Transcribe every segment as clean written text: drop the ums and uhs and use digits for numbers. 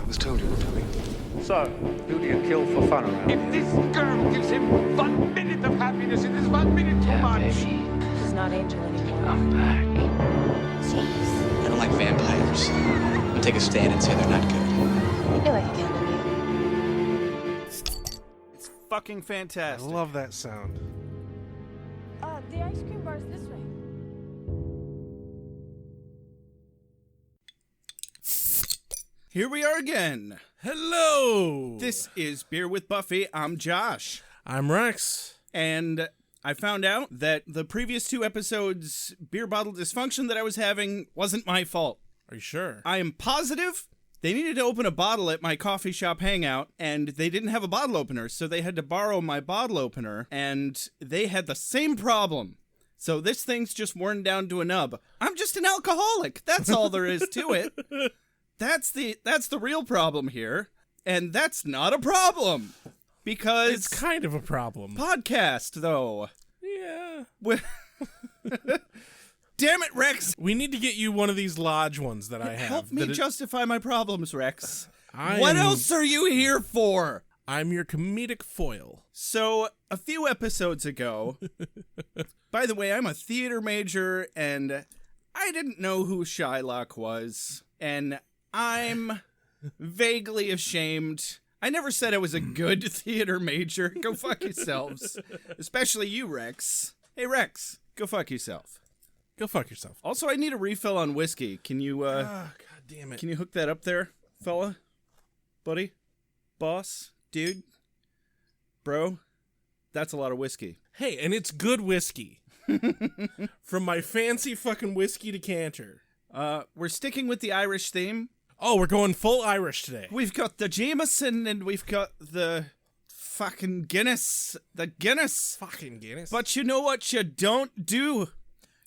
was told you were coming. So, who do you kill for fun around If this girl gives him 1 minute of happiness, it is 1 minute too much. Baby. She's not Angel anymore. I'm back. Jeez. I don't like vampires. I'll take a stand and say they're not good. You're like a candle. It's fucking I fantastic. love that sound. The ice cream bar's this way. Here we are again. Hello! This is Beer with Buffy. I'm Josh. I'm Rex. And I found out that the previous 2 episodes' beer bottle dysfunction that I was having wasn't my fault. Are you sure? I am positive they needed to open a bottle at my coffee shop hangout, and they didn't have a bottle opener, so they had to borrow my bottle opener, and they had the same problem. So this thing's just worn down to a nub. I'm just an alcoholic. That's all there is to it. That's the real problem here, and that's not a problem, because It's kind of a problem. podcast though. Yeah. Damn it, Rex! We need to get you one of these lodge ones that I have. Help me justify my problems, Rex. I What am- else are you here for? I'm your comedic foil. So, a few episodes ago, by the way, I'm a theater major, and I didn't know who Shylock was, and I'm vaguely ashamed. I never said I was a good theater major. Go fuck yourselves. Especially you, Rex. Hey, Rex, go fuck yourself. Go fuck yourself. Also, I need a refill on whiskey. Can you, God damn it. can you hook that up there, fella? Buddy? Boss? Dude? Bro? That's a lot of whiskey. Hey, and it's good whiskey. From my fancy fucking whiskey decanter. We're sticking with the Irish theme. Oh, we're going full Irish today. We've got the Jameson and we've got the fucking Guinness. The Guinness. Fucking Guinness. But you know what you don't do?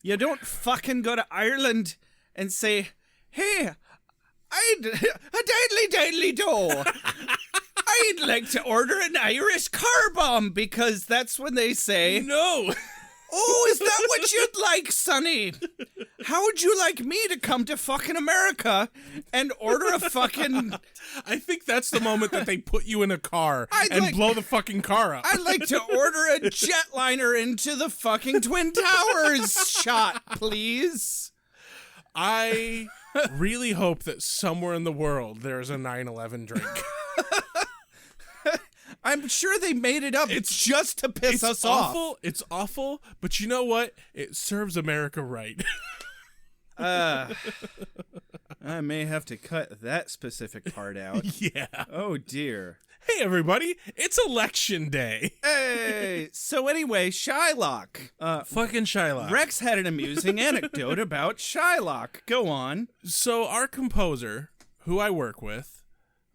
You don't fucking go to Ireland and say, hey, a diddly do. I'd like to order an Irish car bomb, because that's when they say, no. oh, is that what you'd like, Sonny? How would you like me to come to fucking America and order a fucking... I think that's the moment that they put you in a car and blow the fucking car up. I'd like to order a jetliner into the fucking Twin Towers shot, please. I really hope that somewhere in the world there's a 9/11 drink. I'm sure they made it up. It's just to piss us awful. off. It's awful, but you know what? It serves America right. I may have to cut that specific part out. Yeah. Oh, dear. Hey, everybody. It's election day. Hey, so anyway, Shylock. Fucking Shylock. Rex had an amusing anecdote about Shylock. Go on. So our composer, who I work with,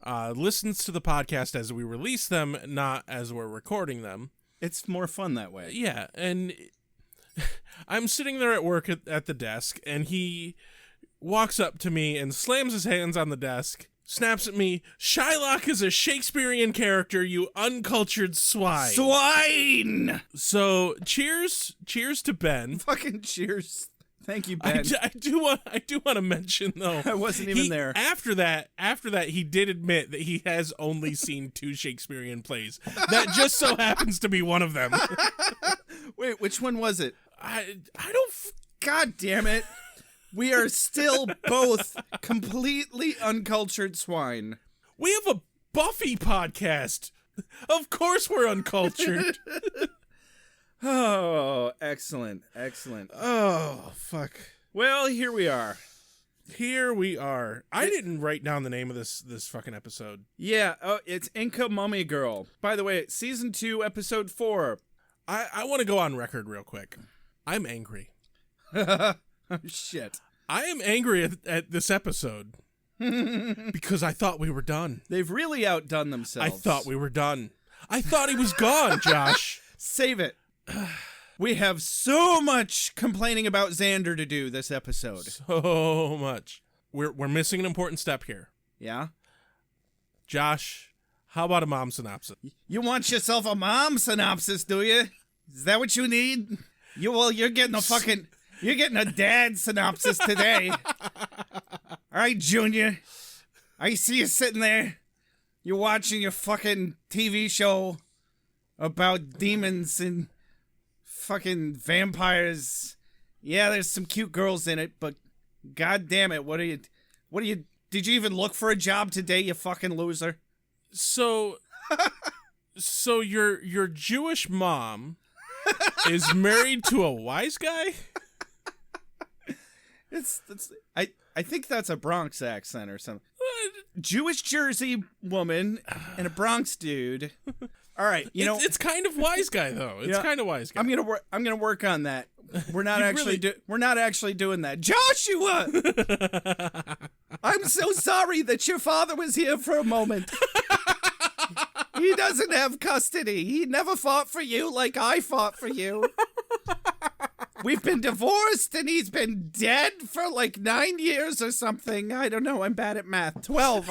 listens to the podcast as we release them, not as we're recording them. It's more fun that way. Yeah, and I'm sitting there at work at the desk, and he walks up to me and slams his hands on the desk, snaps at me, Shylock is a Shakespearean character, you uncultured swine. Swine! So, cheers to Ben. Fucking cheers. Thank you, Ben. I do want to mention, though. I wasn't even there. After that, he did admit that he has only seen 2 Shakespearean plays. That just so happens to be one of them. Wait, which one was it? I don't... God damn it. We are still both completely uncultured swine. We have a Buffy podcast. Of course we're uncultured. Oh, excellent, excellent. Oh, fuck. Well, here we are. Here we are. I didn't write down the name of this fucking episode. Yeah, it's Inca Mummy Girl. By the way, season 2, episode 4. I want to go on record real quick. I'm angry. Oh, shit. I am angry at this episode because I thought we were done. They've really outdone I themselves. thought we were done. I thought he was gone, Josh. Save it. We have so much complaining about Xander to do this episode. So much. We're missing an important step here. Yeah? Josh, how about a mom synopsis? You want yourself a mom synopsis, do you? Is that what you need? You're getting a dad synopsis today. All right, Junior. I see you sitting there. You're watching your fucking TV show about demons and fucking vampires. Yeah, there's some cute girls in it, but god damn it, what are you, did you even look for a job today, you fucking loser? So your Jewish mom is married to a wise guy? I think that's a Bronx accent or something. Jewish Jersey woman and a Bronx dude. All right, it's kind of wise guy though. It's kind of wise guy. I'm gonna work on that. We're not we're not actually doing that. Joshua, I'm so sorry that your father was here for a moment. He doesn't have custody. He never fought for you like I fought for you. We've been divorced and he's been dead for like 9 years or something. I don't know. I'm bad at math. 12.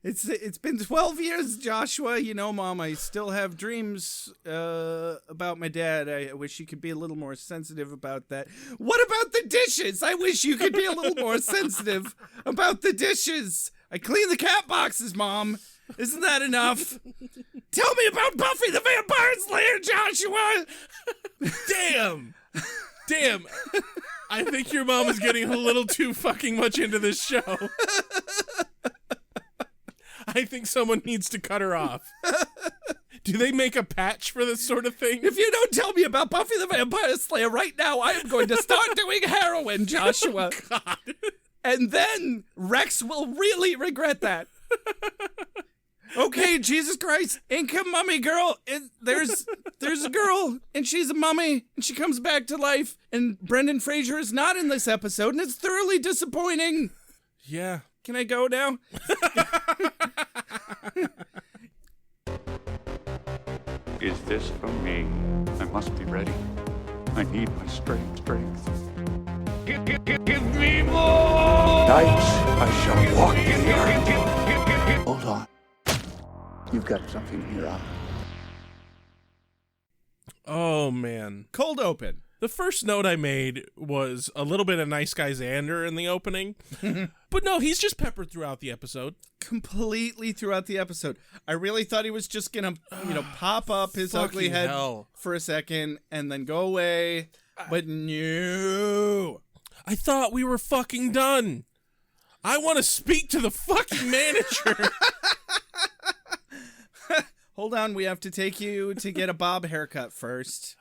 It's been 12 years, Joshua. Mom, I still have dreams about my dad. I wish you could be a little more sensitive about that. What about the dishes? I wish you could be a little more sensitive about the dishes. I clean the cat boxes, Mom. Isn't that enough? Tell me about Buffy the Vampire Slayer, Joshua! Damn. I think your mom is getting a little too fucking much into this show. I think someone needs to cut her off. Do they make a patch for this sort of thing? If you don't tell me about Buffy the Vampire Slayer right now, I am going to start doing heroin, Joshua. Oh, God. And then Rex will really regret that. Okay, Jesus Christ, Inca mummy girl. There's a girl, and she's a mummy, and she comes back to life, and Brendan Fraser is not in this episode, and it's thoroughly disappointing. Yeah. Can I go now? Is this for me? I must be ready. I need my strength. Give me more! Nights I shall walk in the earth. Hold on. You've got something here on. Oh, man. Cold open. The first note I made was a little bit of Nice Guy Xander in the opening. But no, he's just peppered throughout the episode. Completely throughout the episode. I really thought he was just gonna, pop up his ugly head for a second and then go away. But no. I thought we were fucking done. I want to speak to the fucking manager. Hold on, we have to take you to get a Bob haircut first.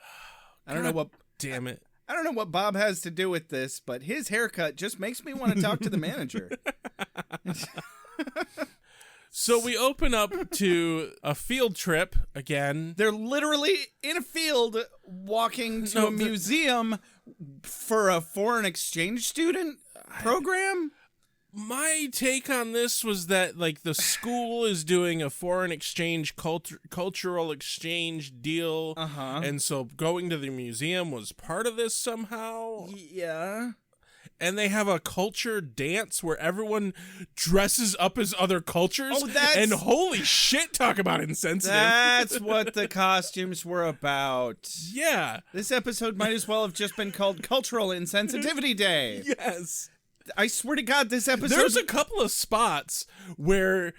I don't know what. Damn it. I don't know what Bob has to do with this, but his haircut just makes me want to talk to the manager. So we open up to a field trip again. They're literally in a field walking to a museum for a foreign exchange student program. My take on this was that, like, the school is doing a foreign exchange cultural exchange deal. And so going to the museum was part of this somehow. Yeah. And they have a culture dance where everyone dresses up as other cultures. Oh, that's... And holy shit, talk about insensitive. That's what the costumes were about. Yeah. This episode might as well have just been called Cultural Insensitivity Day. Yes. I swear to God, this episode... There's a couple of spots where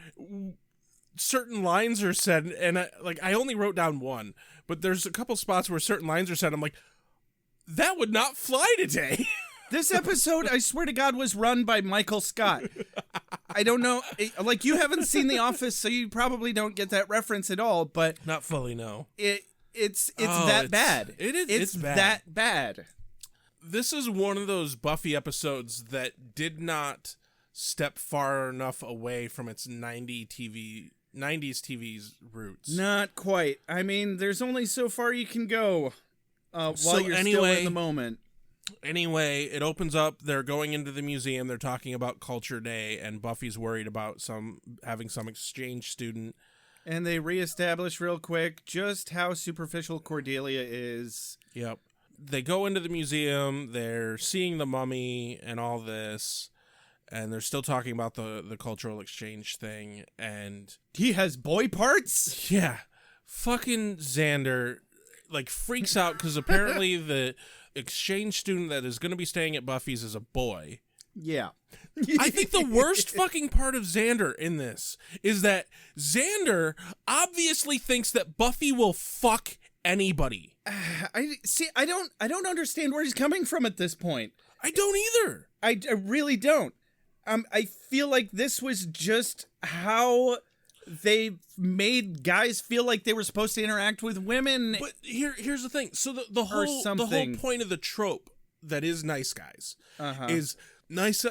certain lines are said, and I only wrote down one, but there's a couple spots where certain lines are said. I'm like, that would not fly today. This episode, I swear to God, was run by Michael Scott. I don't know, like, you haven't seen The Office, so you probably don't get that reference at all, but... Not fully, no. It's bad. It is. It's bad. that bad. This is one of those Buffy episodes that did not step far enough away from its 90s TV's roots. Not quite. I mean, there's only so far you can go while you're still in the moment. Anyway, it opens up. They're going into the museum. They're talking about Culture Day, and Buffy's worried about having some exchange student. And they reestablish real quick just how superficial Cordelia is. Yep. They go into the museum, they're seeing the mummy and all this, and they're still talking about the cultural exchange thing, and... He has boy parts? Yeah. Fucking Xander, like, freaks out because apparently the exchange student that is going to be staying at Buffy's is a boy. Yeah. I think the worst fucking part of Xander in this is that Xander obviously thinks that Buffy will fuck anybody. I don't understand where he's coming from at this point. I don't either. I really don't. I feel like this was just how they made guys feel like they were supposed to interact with women. But here's the thing. So the whole point of the trope that is nice guys is nice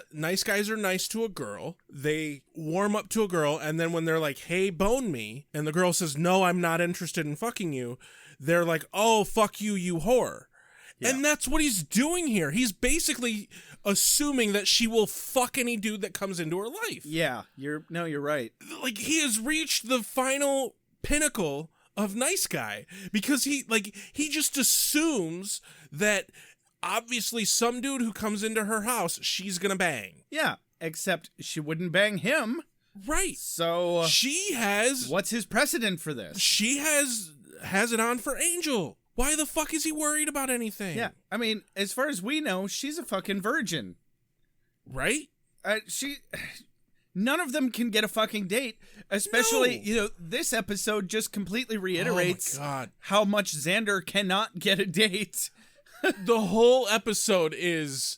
guys are nice to a girl. They warm up to a girl, and then when they're like, "Hey, bone me," and the girl says, "No, I'm not interested in fucking you," they're like, "Oh, fuck you, you whore." Yeah. And that's what he's doing here. He's basically assuming that she will fuck any dude that comes into her life. Yeah, you're right. Like, he has reached the final pinnacle of nice guy because he just assumes that obviously some dude who comes into her house, she's gonna bang. Yeah, except she wouldn't bang him. Right. So she has... What's his precedent for this? She has it on for Angel. Why the fuck is he worried about anything? Yeah, I mean, as far as we know, she's a fucking virgin. Right? None of them can get a fucking date, especially, No. this episode just completely reiterates how much Xander cannot get a date. The whole episode is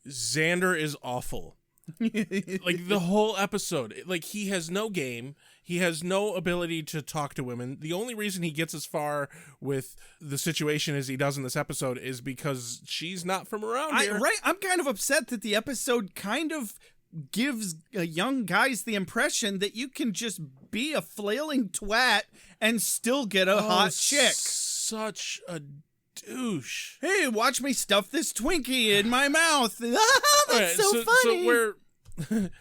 Xander is awful. Like, the whole episode. Like, he has no game. He has no ability to talk to women. The only reason he gets as far with the situation as he does in this episode is because she's not from around here. Right? I'm kind of upset that the episode kind of gives young guys the impression that you can just be a flailing twat and still get a hot chick. Such a douche. Hey, watch me stuff this Twinkie in my mouth. That's right, so funny. So we're...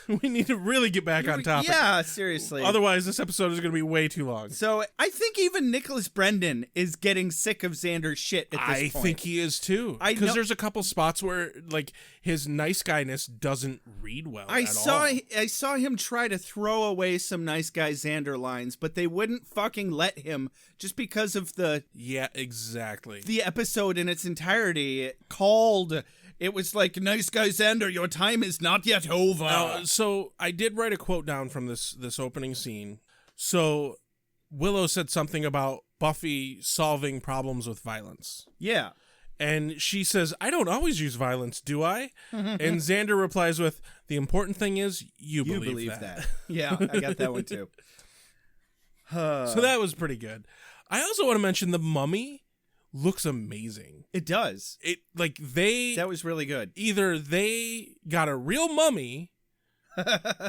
We need to really get back on topic. Yeah, seriously. Otherwise, this episode is going to be way too long. So I think even Nicholas Brendan is getting sick of Xander's shit at this point. I think he is too. Because there's a couple spots where, like, his nice guyness doesn't read well at all. I saw him try to throw away some nice guy Xander lines, but they wouldn't fucking let him just because of the... Yeah, exactly. The episode in its entirety called... It was like, nice guy Xander, your time is not yet over. Now, so I did write a quote down from this opening scene. So Willow said something about Buffy solving problems with violence. Yeah. And she says, "I don't always use violence, do I?" And Xander replies with, "The important thing is you believe that." Yeah, I got that one too. So that was pretty good. I also want to mention the mummy looks amazing. It does. That was really good. Either they got a real mummy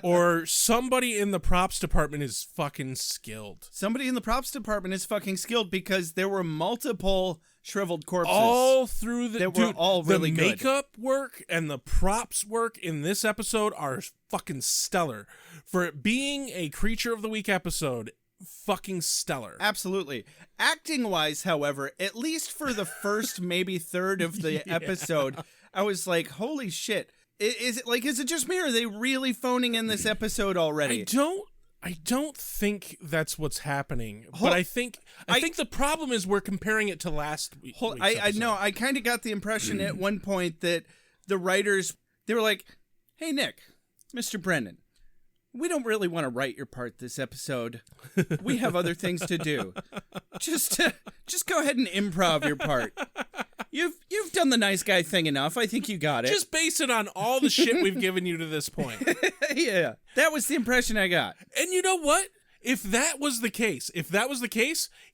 or somebody in the props department is fucking skilled. Somebody in the props department is fucking skilled because there were multiple shriveled corpses. All through the... were all really good. good. The makeup work and the props work in this episode are fucking stellar. For it being a Creature of the Week episode, fucking stellar. Absolutely. Acting wise, however, at least for the first maybe third of the episode, I was like, holy shit. Is it just me, or are they really phoning in this episode already? I don't think that's what's happening. But I think the problem is we're comparing it to last week's I know. I kind of got the impression at one point that the writers, they were like, hey, Nick, Mr. Brennan, we don't really want to write your part this episode. We have other things to do. Just go ahead and improv your part. You've done the nice guy thing enough. I think you got it. Just base it on all the shit we've given you to this point. Yeah. That was the impression I got. And you know what? If that was the case,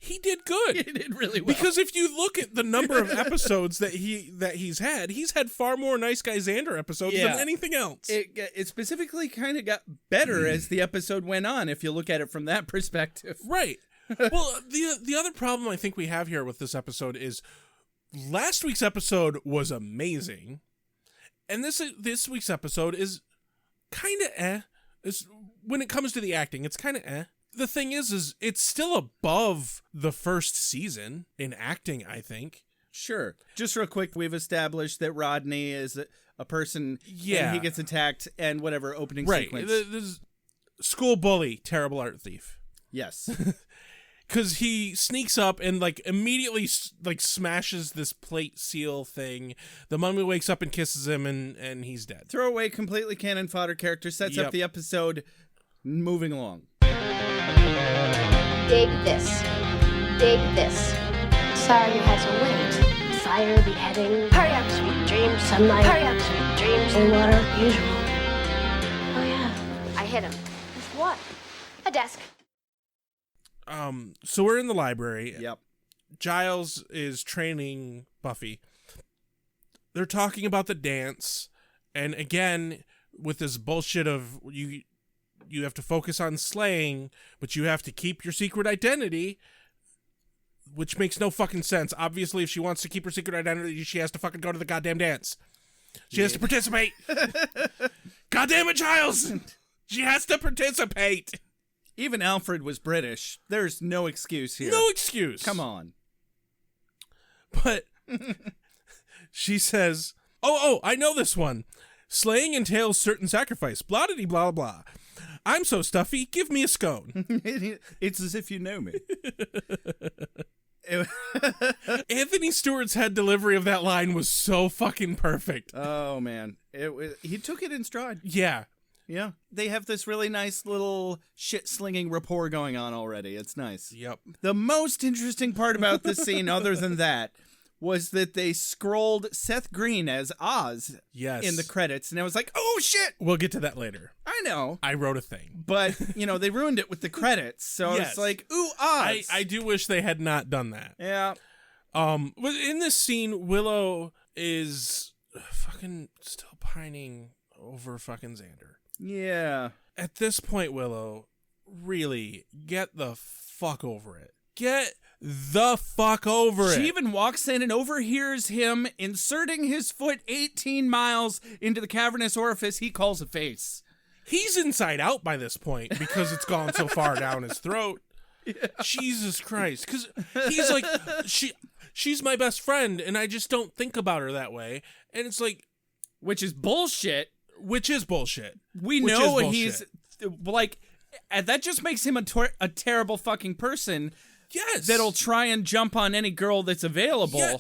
he did good. He did really well. Because if you look at the number of episodes that he's had far more Nice Guy Xander episodes than anything else. It specifically kind of got better as the episode went on, if you look at it from that perspective. Right. Well, the other problem I think we have here with this episode is last week's episode was amazing, and this week's episode is kind of when it comes to the acting, it's kind of The thing is it's still above the first season in acting, I think. Sure. Just real quick, we've established that Rodney is a person, yeah, and he gets attacked, and whatever opening right. sequence. The school bully, terrible art thief. Yes. because he sneaks up and like immediately like smashes this plate seal thing. The mummy wakes up and kisses him, and he's dead. Throwaway, completely cannon fodder character sets up the episode. Moving along. Dig this. Dig this. Sorry you had to wait. Fire, beheading. Hurry up, sweet dreams. Sunlight. Hurry up, sweet dreams. And water, usual. Oh yeah, I hit him. With what? A desk. So we're in the library. Yep. Giles is training Buffy. They're talking about the dance, and again, with this bullshit of you have to focus on slaying, but you have to keep your secret identity, which makes no fucking sense. Obviously, if she wants to keep her secret identity, she has to fucking go to the goddamn dance. She has to participate. God damn it, Giles! She has to participate. Even Alfred was British. There's no excuse here. No excuse. Come on. But she says, oh, I know this one. Slaying entails certain sacrifice. Blah-de-dee, blah, blah. I'm so stuffy. Give me a scone. It's as if you know me. Anthony Stewart's head delivery of that line was so fucking perfect. Oh, man. He took it in stride. Yeah. Yeah. They have this really nice little shit-slinging rapport going on already. It's nice. Yep. The most interesting part about this scene, other than that, was that they scrolled Seth Green as Oz Yes. in the credits, and I was like, oh, shit! We'll get to that later. I know. I wrote a thing. But, they ruined it with the credits, so Yes. it's like, ooh, Oz! I do wish they had not done that. Yeah. In this scene, Willow is fucking still pining over fucking Xander. Yeah. At this point, Willow, really, get the fuck over it. Get the fuck over it. She even walks in and overhears him inserting his foot 18 miles into the cavernous orifice he calls a face. He's inside out by this point because it's gone so far down his throat. Yeah. Jesus Christ. Because he's like, she's my best friend, and I just don't think about her that way. And it's like... Which is bullshit. Which is bullshit. We Which know is bullshit. he's... Like, and that just makes him a terrible fucking person. Yes. That'll try and jump on any girl that's available. Yeah.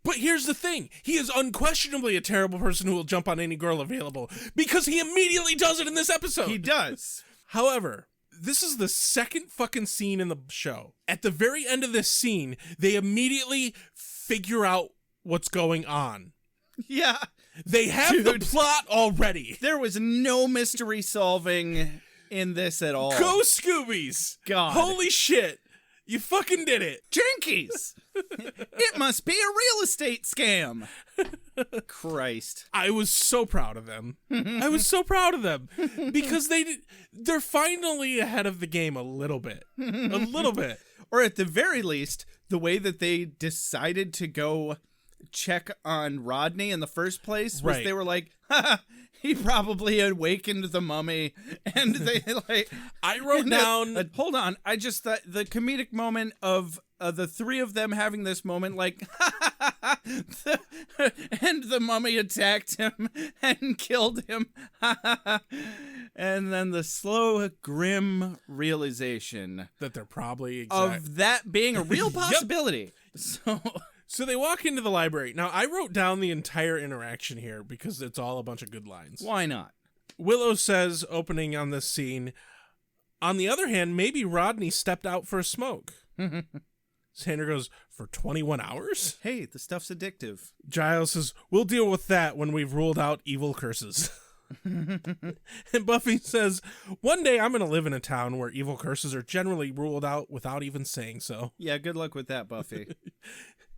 But here's the thing. He is unquestionably a terrible person who will jump on any girl available because he immediately does it in this episode. He does. However, this is the second fucking scene in the show. At the very end of this scene, they immediately figure out what's going on. Yeah. They have the plot already. There was no mystery solving in this at all. Go Scoobies. God. Holy shit. You fucking did it. Jinkies! It must be a real estate scam. Christ. I was so proud of them. I was so proud of them because they're finally ahead of the game a little bit. A little bit. Or at the very least, the way that they decided to go check on Rodney in the first place was they were like, he probably awakened the mummy, and they like. I wrote down. Hold on, I just thought the comedic moment of the three of them having this moment, like, and the mummy attacked him and killed him, and then the slow, grim realization that they're probably of that being a real possibility. So they walk into the library. Now, I wrote down the entire interaction here because it's all a bunch of good lines. Why not? Willow says, opening on this scene, on the other hand, maybe Rodney stepped out for a smoke. Xander goes, for 21 hours? Hey, the stuff's addictive. Giles says, we'll deal with that when we've ruled out evil curses. And Buffy says, one day I'm going to live in a town where evil curses are generally ruled out without even saying so. Yeah, good luck with that, Buffy.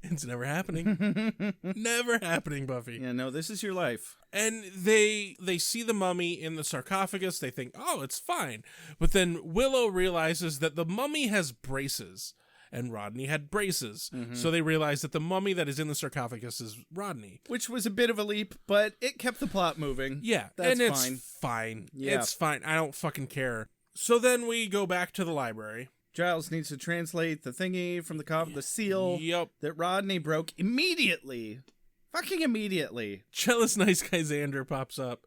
It's never happening. Never happening, Buffy. Yeah, no, this is your life. And they see the mummy in the sarcophagus. They think, oh, it's fine. But then Willow realizes that the mummy has braces, and Rodney had braces. So they realize that the mummy that is in the sarcophagus is Rodney. Which was a bit of a leap, but it kept the plot moving. Yeah, that's and fine. It's fine. Yeah. It's fine. I don't fucking care. So then we go back to the library. Giles needs to translate the thingy from the seal that Rodney broke immediately. Fucking immediately. Jealous nice guy Xander pops up.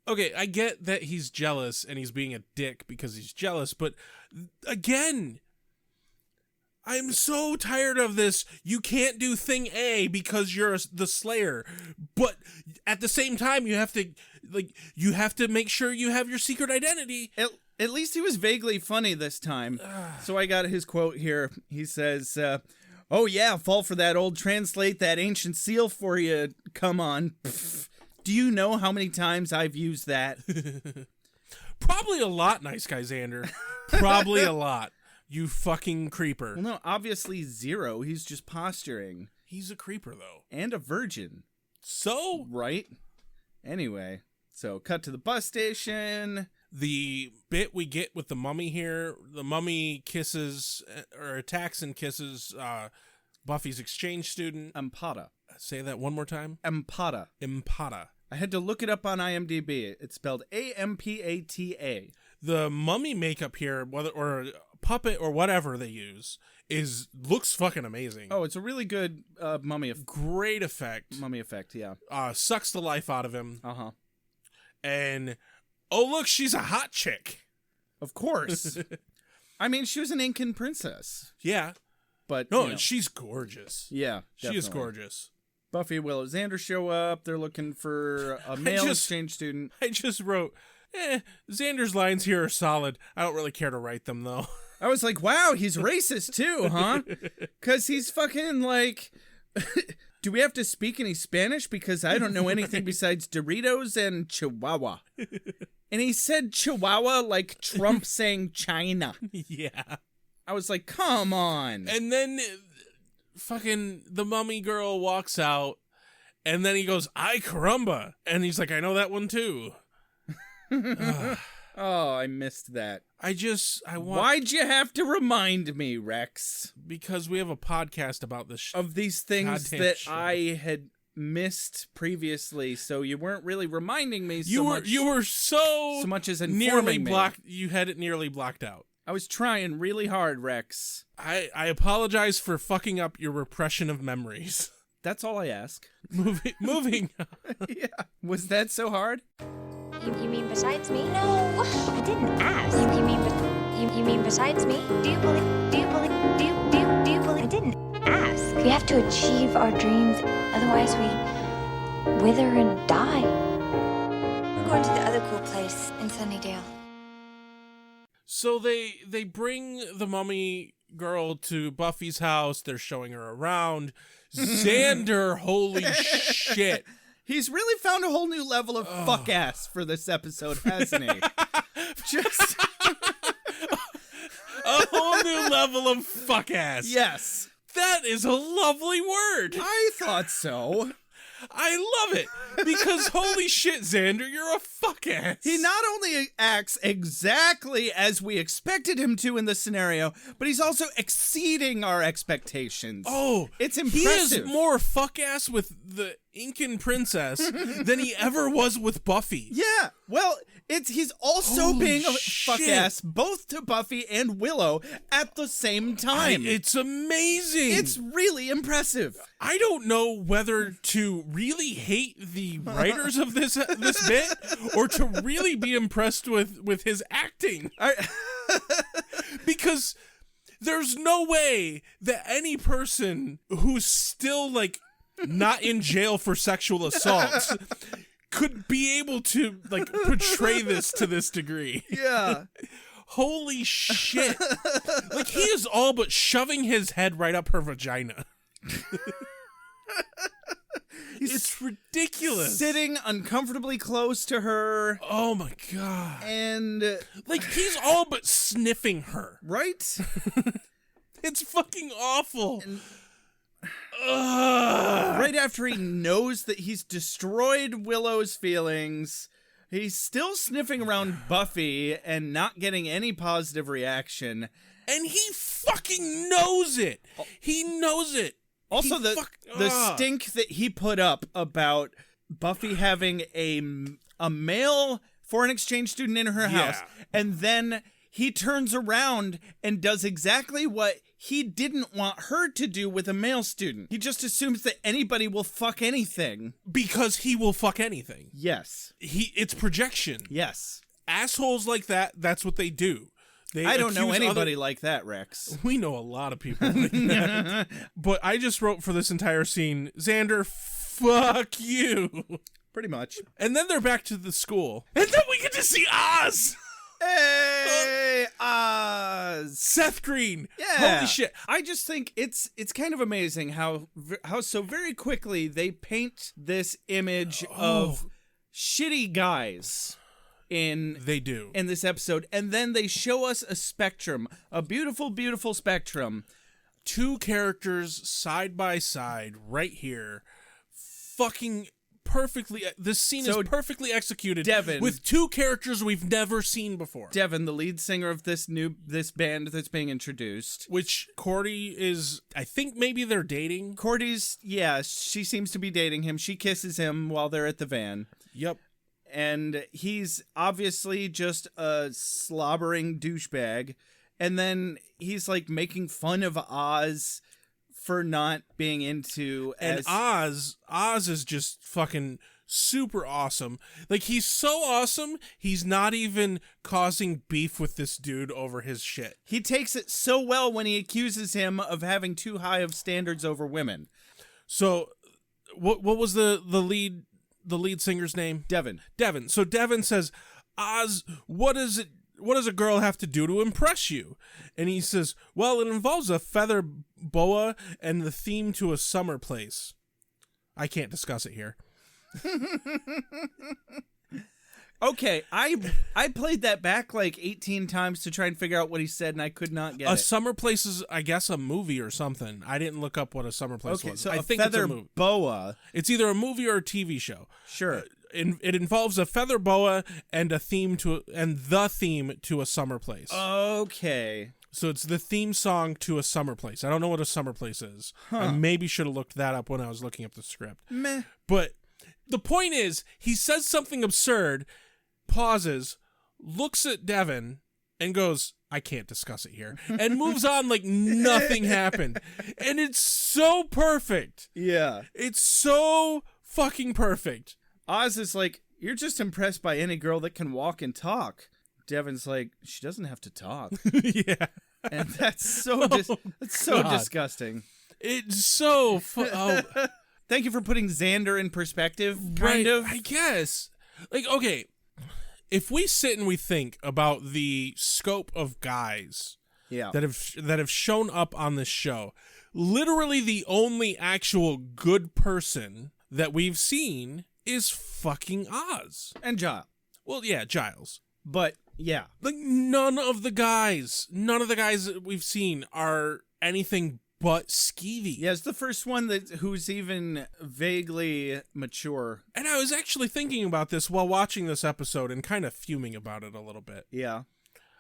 Okay, I get that he's jealous and he's being a dick because he's jealous, but again, I'm so tired of this. You can't do thing A because you're the Slayer, but at the same time, you have to make sure you have your secret identity. At least he was vaguely funny this time. So I got his quote here. He says, "Oh yeah, fall for that old translate that ancient seal for you. Come on. Pfft. Do you know how many times I've used that?" Probably a lot, nice guy Xander. Probably a lot. You fucking creeper. Well, no, obviously 0. He's just posturing. He's a creeper, though. And a virgin. So? Right? Anyway, so cut to the bus station. The bit we get with the mummy here, the mummy kisses, or attacks and kisses Buffy's exchange student. Empata. Say that one more time. Empata. Empata. I had to look it up on IMDb. It's spelled Ampata. The mummy makeup here, whether or puppet or whatever they use, looks fucking amazing. Oh, it's a really good mummy effect. Great effect. Mummy effect, yeah. Sucks the life out of him. Uh-huh. And, oh look, she's a hot chick. Of course. I mean, she was an Incan princess. Yeah. But, no, you know. she's gorgeous. Yeah, definitely. She is gorgeous. Buffy, Willow, Xander show up. They're looking for a male exchange student. I just wrote, Xander's lines here are solid. I don't really care to write them, though. I was like, wow, he's racist too, huh? Because he's fucking like, do we have to speak any Spanish? Because I don't know anything besides Doritos and Chihuahua. And he said Chihuahua like Trump saying China. Yeah. I was like, come on. And then fucking the mummy girl walks out, and then he goes, "Ay caramba," and he's like, "I know that one too." Oh, I missed that. Why'd you have to remind me, Rex? Because we have a podcast about this of these things that I had missed previously, so you weren't really reminding me so much. You were so much as informing me. You had it nearly blocked out. I was trying really hard, Rex. I apologize for fucking up your repression of memories. That's all I ask. Moving. Yeah. Was that so hard? You mean besides me? No, I didn't ask. You mean besides me? Do you believe? I didn't ask. We have to achieve our dreams, otherwise we wither and die. We're going to the other cool place in Sunnydale. So they bring the mummy girl to Buffy's house. They're showing her around. Xander, holy shit. He's really found a whole new level of fuck ass for this episode, hasn't he? Just a whole new level of fuck ass. Yes. That is a lovely word. I thought so. I love it because holy shit, Xander, you're a fuck ass. He not only acts exactly as we expected him to in this scenario, but he's also exceeding our expectations. Oh, it's impressive. He is more fuck ass with the Incan princess than he ever was with Buffy. Yeah, well, he's also holy being a shit. fuck ass both to Buffy and Willow at the same time. It's amazing. It's really impressive. I don't know whether to really hate the writers of this bit or to really be impressed with his acting. Because there's no way that any person who's still like not in jail for sexual assault could be able to like portray this to this degree. Yeah. Holy shit. Like he is all but shoving his head right up her vagina. It's ridiculous. Sitting uncomfortably close to her. Oh my god. And like he's all but sniffing her. Right? It's fucking awful. And right after he knows that he's destroyed Willow's feelings, he's still sniffing around Buffy and not getting any positive reaction. And he fucking knows it. He knows it. Also, the stink that he put up about Buffy having a male foreign exchange student in her house, and then he turns around and does exactly what he didn't want her to do with a male student. He just assumes that anybody will fuck anything. Because he will fuck anything. Yes. It's projection. Yes. Assholes like that, that's what they do. I don't know accuse anybody like that, Rex. We know a lot of people like that. But I just wrote for this entire scene, Xander, fuck you. Pretty much. And then they're back to the school. And then we get to see Oz. Hey, Oz. Seth Green. Yeah. Holy shit. I just think it's kind of amazing how so very quickly they paint this image of shitty guys They do. in this episode, and then they show us a spectrum, a beautiful, beautiful spectrum. 2 characters side by side right here. Fucking perfectly. This scene So, is perfectly executed. Devin. With 2 characters we've never seen before. Devin, the lead singer of this band that's being introduced. Which Cordy is, I think maybe they're dating. Cordy's, yeah, she seems to be dating him. She kisses him while they're at the van. Yep. And he's obviously just a slobbering douchebag. And then he's like making fun of Oz for not being into And Oz is just fucking super awesome. Like, he's so awesome, he's not even causing beef with this dude over his shit. He takes it so well when he accuses him of having too high of standards over women. So, what was the lead singer's name? Devin. So Devin says, Oz, what does a girl have to do to impress you? And he says, well, it involves a feather boa and the theme to a summer place. I can't discuss it here. Okay, I played that back like 18 times to try and figure out what he said, and I could not get it. A summer place is, I guess, a movie or something. I didn't look up what a summer place was. So I a think feather it's a movie. boa. It's either a movie or a TV show. Sure. It involves a feather boa and the theme to a summer place. Okay. So it's the theme song to a summer place. I don't know what a summer place is. I maybe should have looked that up when I was looking up the script. Meh. But the point is, he says something absurd, pauses, looks at Devin, and goes, I can't discuss it here, and moves on like nothing happened. And it's so perfect. Yeah. It's so fucking perfect. Oz is like, you're just impressed by any girl that can walk and talk. Devin's like, she doesn't have to talk. Yeah. And that's so disgusting. It's so Thank you for putting Xander in perspective, kind right, of. I guess. Like, okay, if we sit and we think about the scope of guys that have shown up on this show, literally the only actual good person that we've seen is fucking Oz. And Giles. Well, yeah, Giles. But, yeah. Like, none of the guys that we've seen are anything but skeevy. Yeah, it's the first one who's even vaguely mature. And I was actually thinking about this while watching this episode and kind of fuming about it a little bit. Yeah.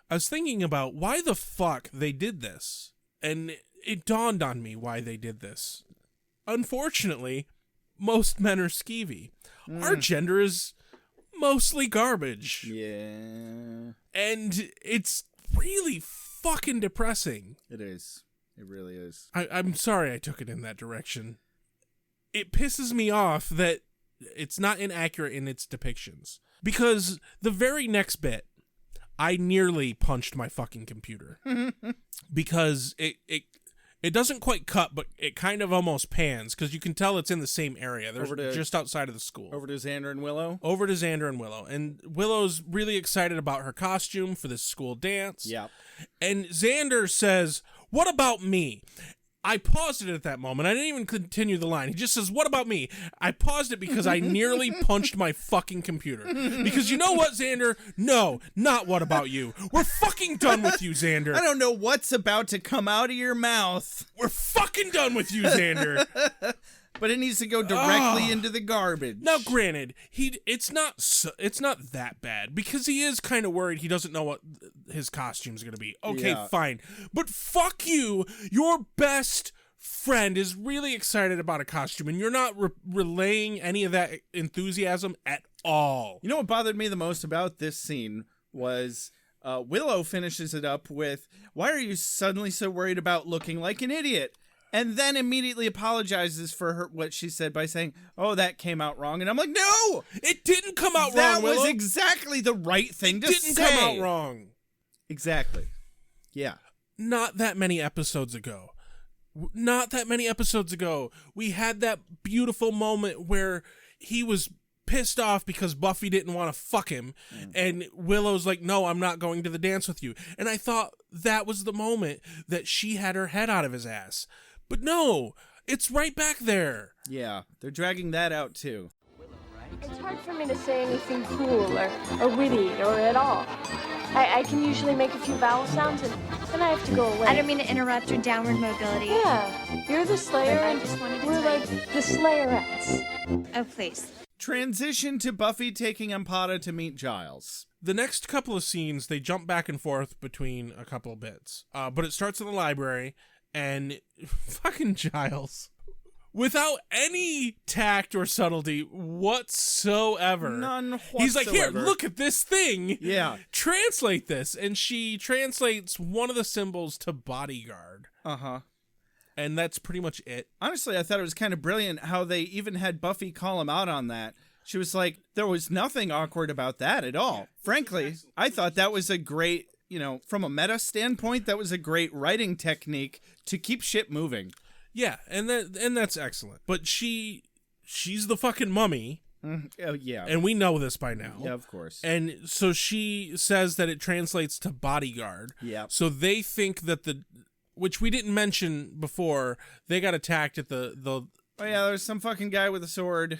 I was thinking about why the fuck they did this. And it dawned on me why they did this. Unfortunately, most men are skeevy. Our gender is mostly garbage. Yeah. And it's really fucking depressing. It is. It really is. I'm sorry I took it in that direction. It pisses me off that it's not inaccurate in its depictions. Because the very next bit, I nearly punched my fucking computer. Because it doesn't quite cut, but it kind of almost pans, because you can tell it's in the same area. They're just outside of the school. Over to Xander and Willow? Over to Xander and Willow. And Willow's really excited about her costume for this school dance. Yeah. And Xander says, what about me? I paused it at that moment. I didn't even continue the line. He just says, what about me? I paused it because I nearly punched my fucking computer. Because you know what, Xander? No, not what about you. We're fucking done with you, Xander. I don't know what's about to come out of your mouth. We're fucking done with you, Xander. But it needs to go directly into the garbage. Now, granted, it's not that bad, because he is kind of worried he doesn't know what his costume's going to be. Okay, fine. But fuck you. Your best friend is really excited about a costume, and you're not relaying any of that enthusiasm at all. You know what bothered me the most about this scene was Willow finishes it up with, why are you suddenly so worried about looking like an idiot? And then immediately apologizes for what she said by saying, oh, that came out wrong. And I'm like, no! It didn't come out wrong, That Willow. was exactly the right thing to say. It didn't come out wrong. Exactly. Yeah. Not that many episodes ago. We had that beautiful moment where he was pissed off because Buffy didn't want to fuck him, and Willow's like, no, I'm not going to the dance with you. And I thought that was the moment that she had her head out of his ass. But no, it's right back there. Yeah, they're dragging that out too. It's hard for me to say anything cool or witty or at all. I can usually make a few vowel sounds and then I have to go away. I don't mean to interrupt your downward mobility. Yeah, you're the Slayer I and just wanted to we're tell like the Slayerettes. Oh, please. Transition to Buffy taking Ampada to meet Giles. The next couple of scenes, they jump back and forth between a couple of bits. But it starts in the library, and fucking Giles, without any tact or subtlety whatsoever. None whatsoever. He's like, here, look at this thing. Yeah. Translate this. And she translates one of the symbols to bodyguard. Uh-huh. And that's pretty much it. Honestly, I thought it was kind of brilliant how they even had Buffy call him out on that. She was like, there was nothing awkward about that at all. Frankly, I thought that was a great, from a meta standpoint, that was a great writing technique to keep shit moving. Yeah, and that's excellent. But she's the fucking mummy. Oh, yeah. And we know this by now. Yeah, of course. And so she says that it translates to bodyguard. Yeah. So they think that which we didn't mention before, they got attacked at the Oh yeah, there's some fucking guy with a sword.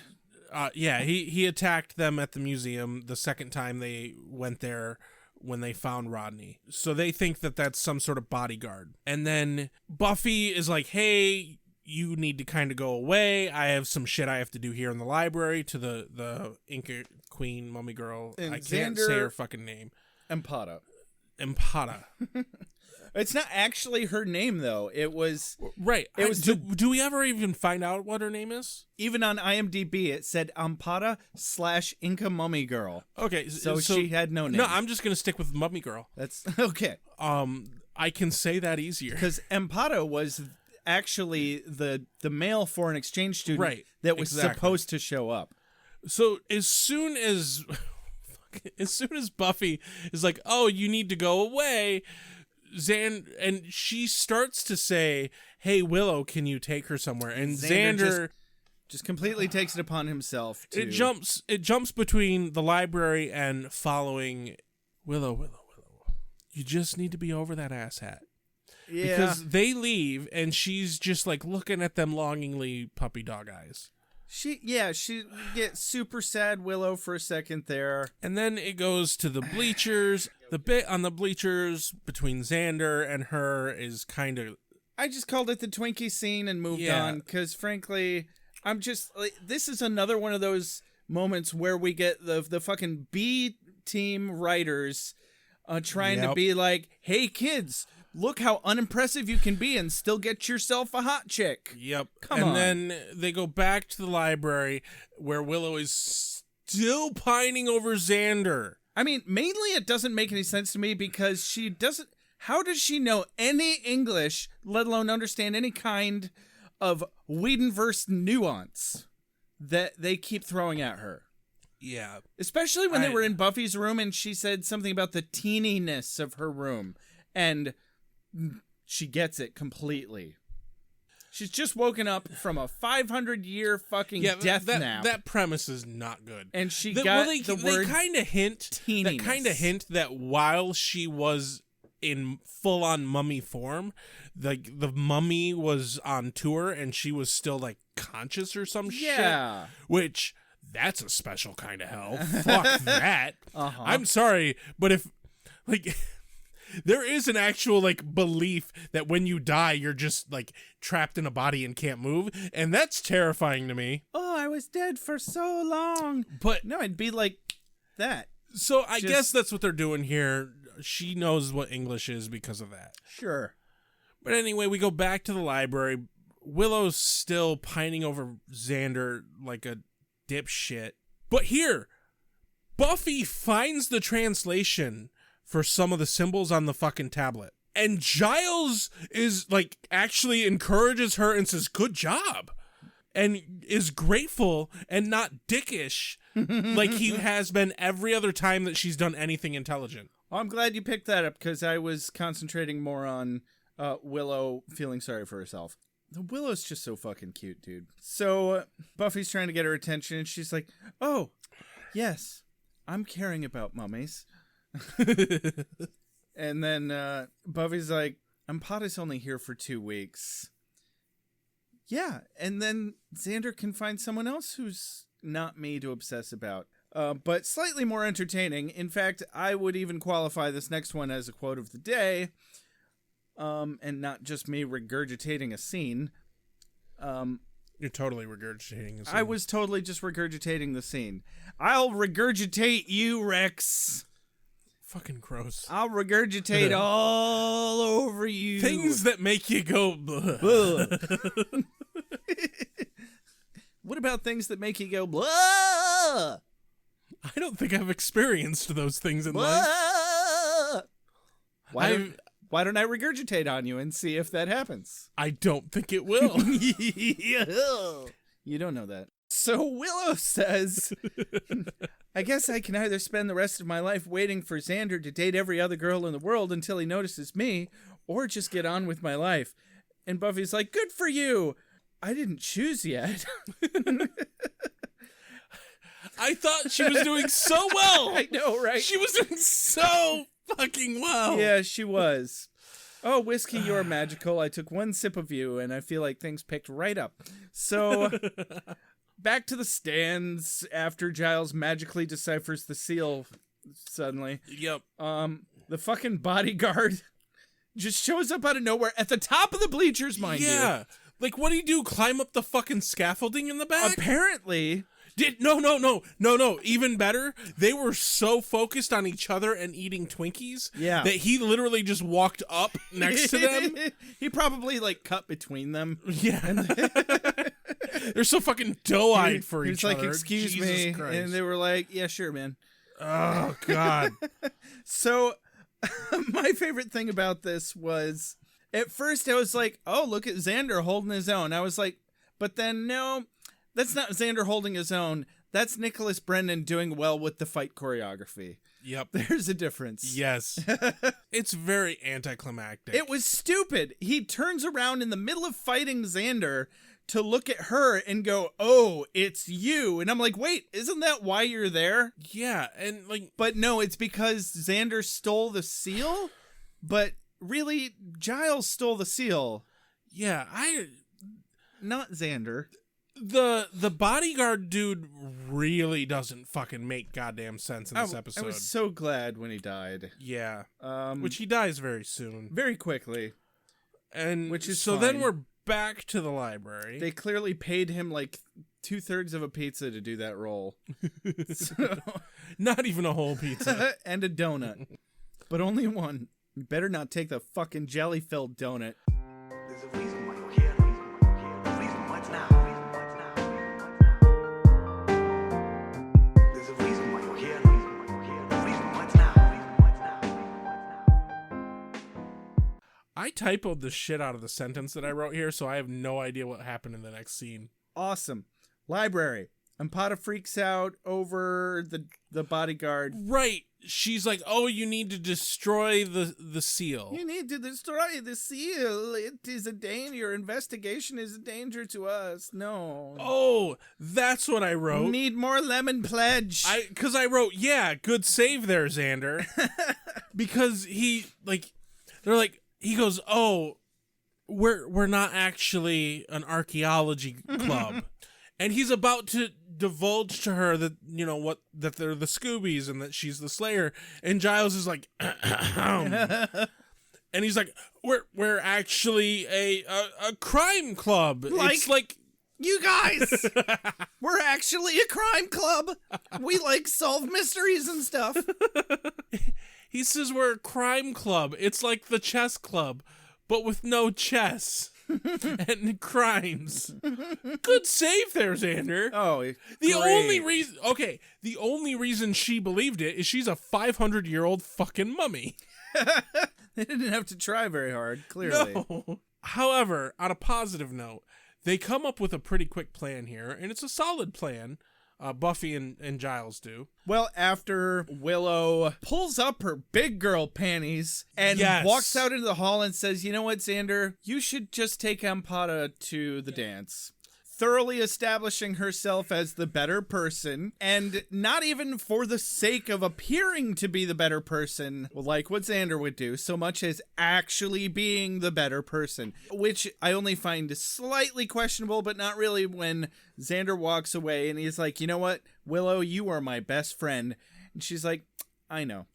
Yeah, he attacked them at the museum the second time they went there when they found Rodney. So they think that that's some sort of bodyguard. And then Buffy is like, hey, you need to kind of go away. I have some shit I have to do here in the library to the Inca Queen Mummy Girl. And I can't say her fucking name. Ampada. It's not actually her name, though. It was... Right. It was do we ever even find out what her name is? Even on IMDb, it said Ampada / Inca Mummy Girl. Okay. So she had no name. No, I'm just going to stick with Mummy Girl. That's... Okay. I can say that easier. Because Ampada was actually the male foreign exchange student that was supposed to show up. So as soon as Buffy is like, oh, you need to go away... and she starts to say, hey, Willow, can you take her somewhere? And Xander just completely takes it upon himself to... It jumps between the library and following Willow. You just need to be over that asshat. Yeah. Because they leave and she's just like looking at them longingly, puppy dog eyes. She gets super sad Willow for a second there. And then it goes to the bleachers. The bit on the bleachers between Xander and her is kind of... I just called it the Twinkie scene and moved on because, frankly, I'm just... Like, this is another one of those moments where we get the fucking B-team writers trying to be like, hey, kids... Look how unimpressive you can be and still get yourself a hot chick. Yep. Come on. And then they go back to the library where Willow is still pining over Xander. I mean, mainly it doesn't make any sense to me because she doesn't... How does she know any English, let alone understand any kind of Whedonverse nuance that they keep throwing at her? Yeah. Especially when they were in Buffy's room and she said something about the teeniness of her room. And... she gets it completely. She's just woken up from a 500-year fucking death nap. That premise is not good. And she got the word They kind of hint that while she was in full-on mummy form, the mummy was on tour and she was still like conscious or some shit. Which, that's a special kind of hell. Fuck that. I'm sorry, but if... like... There is an actual, like, belief that when you die, you're just, like, trapped in a body and can't move, and that's terrifying to me. Oh, I was dead for so long. But no, I'd be like that. So I guess that's what they're doing here. She knows what English is because of that. Sure. But anyway, we go back to the library. Willow's still pining over Xander like a dipshit. But here, Buffy finds the translation for some of the symbols on the fucking tablet. And Giles is like, actually encourages her and says, good job. And is grateful and not dickish like he has been every other time that she's done anything intelligent. Oh, I'm glad you picked that up because I was concentrating more on Willow feeling sorry for herself. The Willow's just so fucking cute, dude. So Buffy's trying to get her attention, and she's like, "Oh, yes, I'm caring about mummies." And then Buffy's like, "Ampada's only here for 2 weeks." Yeah, and then Xander can find someone else who's not me to obsess about. But slightly more entertaining. In fact, I would even qualify this next one as a quote of the day. And not just me regurgitating a scene. You're totally regurgitating a scene. I was totally just regurgitating the scene. I'll regurgitate you, Rex. Fucking gross. I'll regurgitate all over you. Things that make you go bleh. What about things that make you go blah? I don't think I've experienced those things in life. Why don't I regurgitate on you and see if that happens? I don't think it will. You don't know that. So Willow says, I guess I can either spend the rest of my life waiting for Xander to date every other girl in the world until he notices me, or just get on with my life. And Buffy's like, good for you. I didn't choose yet. I thought she was doing so well. I know, right? She was doing so fucking well. Yeah, she was. Oh, whiskey, you're magical. I took one sip of you, and I feel like things picked right up. So, back to the stands after Giles magically deciphers the seal suddenly. Yep. The fucking bodyguard just shows up out of nowhere at the top of the bleachers, mind you. Yeah. Like, what do you do? Climb up the fucking scaffolding in the back? Apparently. No. Even better, they were so focused on each other and eating Twinkies that he literally just walked up next to them. He probably, like, cut between them. Yeah. They're so fucking doe-eyed for each other. He's like, excuse me. Christ. And they were like, yeah, sure, man. Oh, God. So, my favorite thing about this was, at first I was like, oh, look at Xander holding his own. I was like, but then, no, that's not Xander holding his own. That's Nicholas Brennan doing well with the fight choreography. Yep. There's a difference. Yes. It's very anticlimactic. It was stupid. He turns around in the middle of fighting Xander to look at her and go, oh, it's you. And I'm like, wait, isn't that why you're there? Yeah, and like... But no, it's because Xander stole the seal? But really, Giles stole the seal. Yeah, Not Xander. The bodyguard dude really doesn't fucking make goddamn sense in this episode. I was so glad when he died. Yeah. Which he dies very soon. Very quickly. And which is so fine. then we're back to the library. They clearly paid him like 2/3 of a pizza to do that role. So, not even a whole pizza. And a donut. But only one. You better not take the fucking jelly-filled donut. There's a reason why you're here. The reason what's now. There's a reason why you're here. The reason what's now. I typoed the shit out of the sentence that I wrote here, so I have no idea what happened in the next scene. Awesome. Library. Ampata freaks out over the bodyguard. Right. She's like, oh, you need to destroy the seal. You need to destroy the seal. It is a danger. Your investigation is a danger to us. No. Oh, that's what I wrote. Need more lemon pledge. Because I wrote, yeah, good save there, Xander. Because he goes, oh, we're not actually an archaeology club. And he's about to divulge to her that, that they're the Scoobies and that she's the Slayer. And Giles is like, and he's like, we're actually a crime club. It's like, you guys, we're actually a crime club. We solve mysteries and stuff. He says we're a crime club. It's like the chess club, but with no chess. And crimes. Good save there, Xander. Oh, the only reason she believed it is she's a 500-year-old fucking mummy. They didn't have to try very hard, clearly. No. However, on a positive note, they come up with a pretty quick plan here, and it's a solid plan. Buffy and Giles do. Well, after Willow pulls up her big girl panties and walks out into the hall and says, you know what, Xander, you should just take Ampada to the dance. Thoroughly establishing herself as the better person, and not even for the sake of appearing to be the better person, like what Xander would do, so much as actually being the better person, which I only find slightly questionable, but not really, when Xander walks away and he's like, you know what, Willow, you are my best friend. And she's like, I know.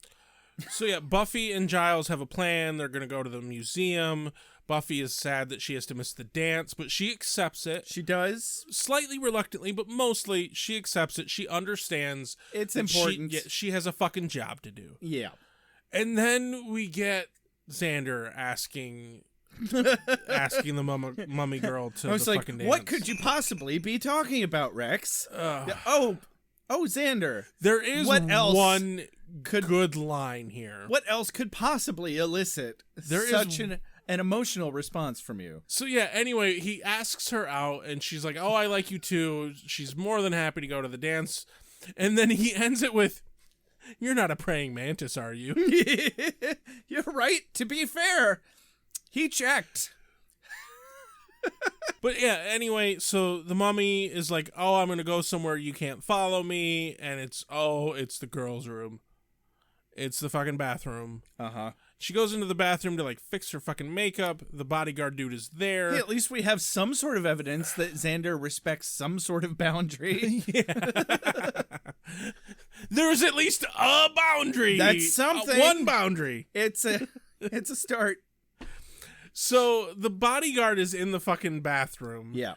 So yeah, Buffy and Giles have a plan. They're going to go to the museum. Buffy is sad that she has to miss the dance, but she accepts it. She does. Slightly reluctantly, but mostly she accepts it. She understands it's important. She has a fucking job to do. Yeah. And then we get Xander asking the mummy girl to I was the like, fucking dance. what could you possibly be talking about, Rex? Oh, Xander. There is one good line here. What else could possibly elicit such an emotional response from you? So yeah, anyway, he asks her out and she's like, oh, I like you too. She's more than happy to go to the dance. And then he ends it with, you're not a praying mantis, are you? You're right. To be fair, he checked. But yeah, anyway, so the mummy is like, oh, I'm going to go somewhere you can't follow me. And it's the girls' room. It's the fucking bathroom. Uh-huh. She goes into the bathroom to, like, fix her fucking makeup. The bodyguard dude is there. Hey, at least we have some sort of evidence that Xander respects some sort of boundary. Yeah. There's at least a boundary. That's something. One boundary. It's a start. So the bodyguard is in the fucking bathroom. Yeah.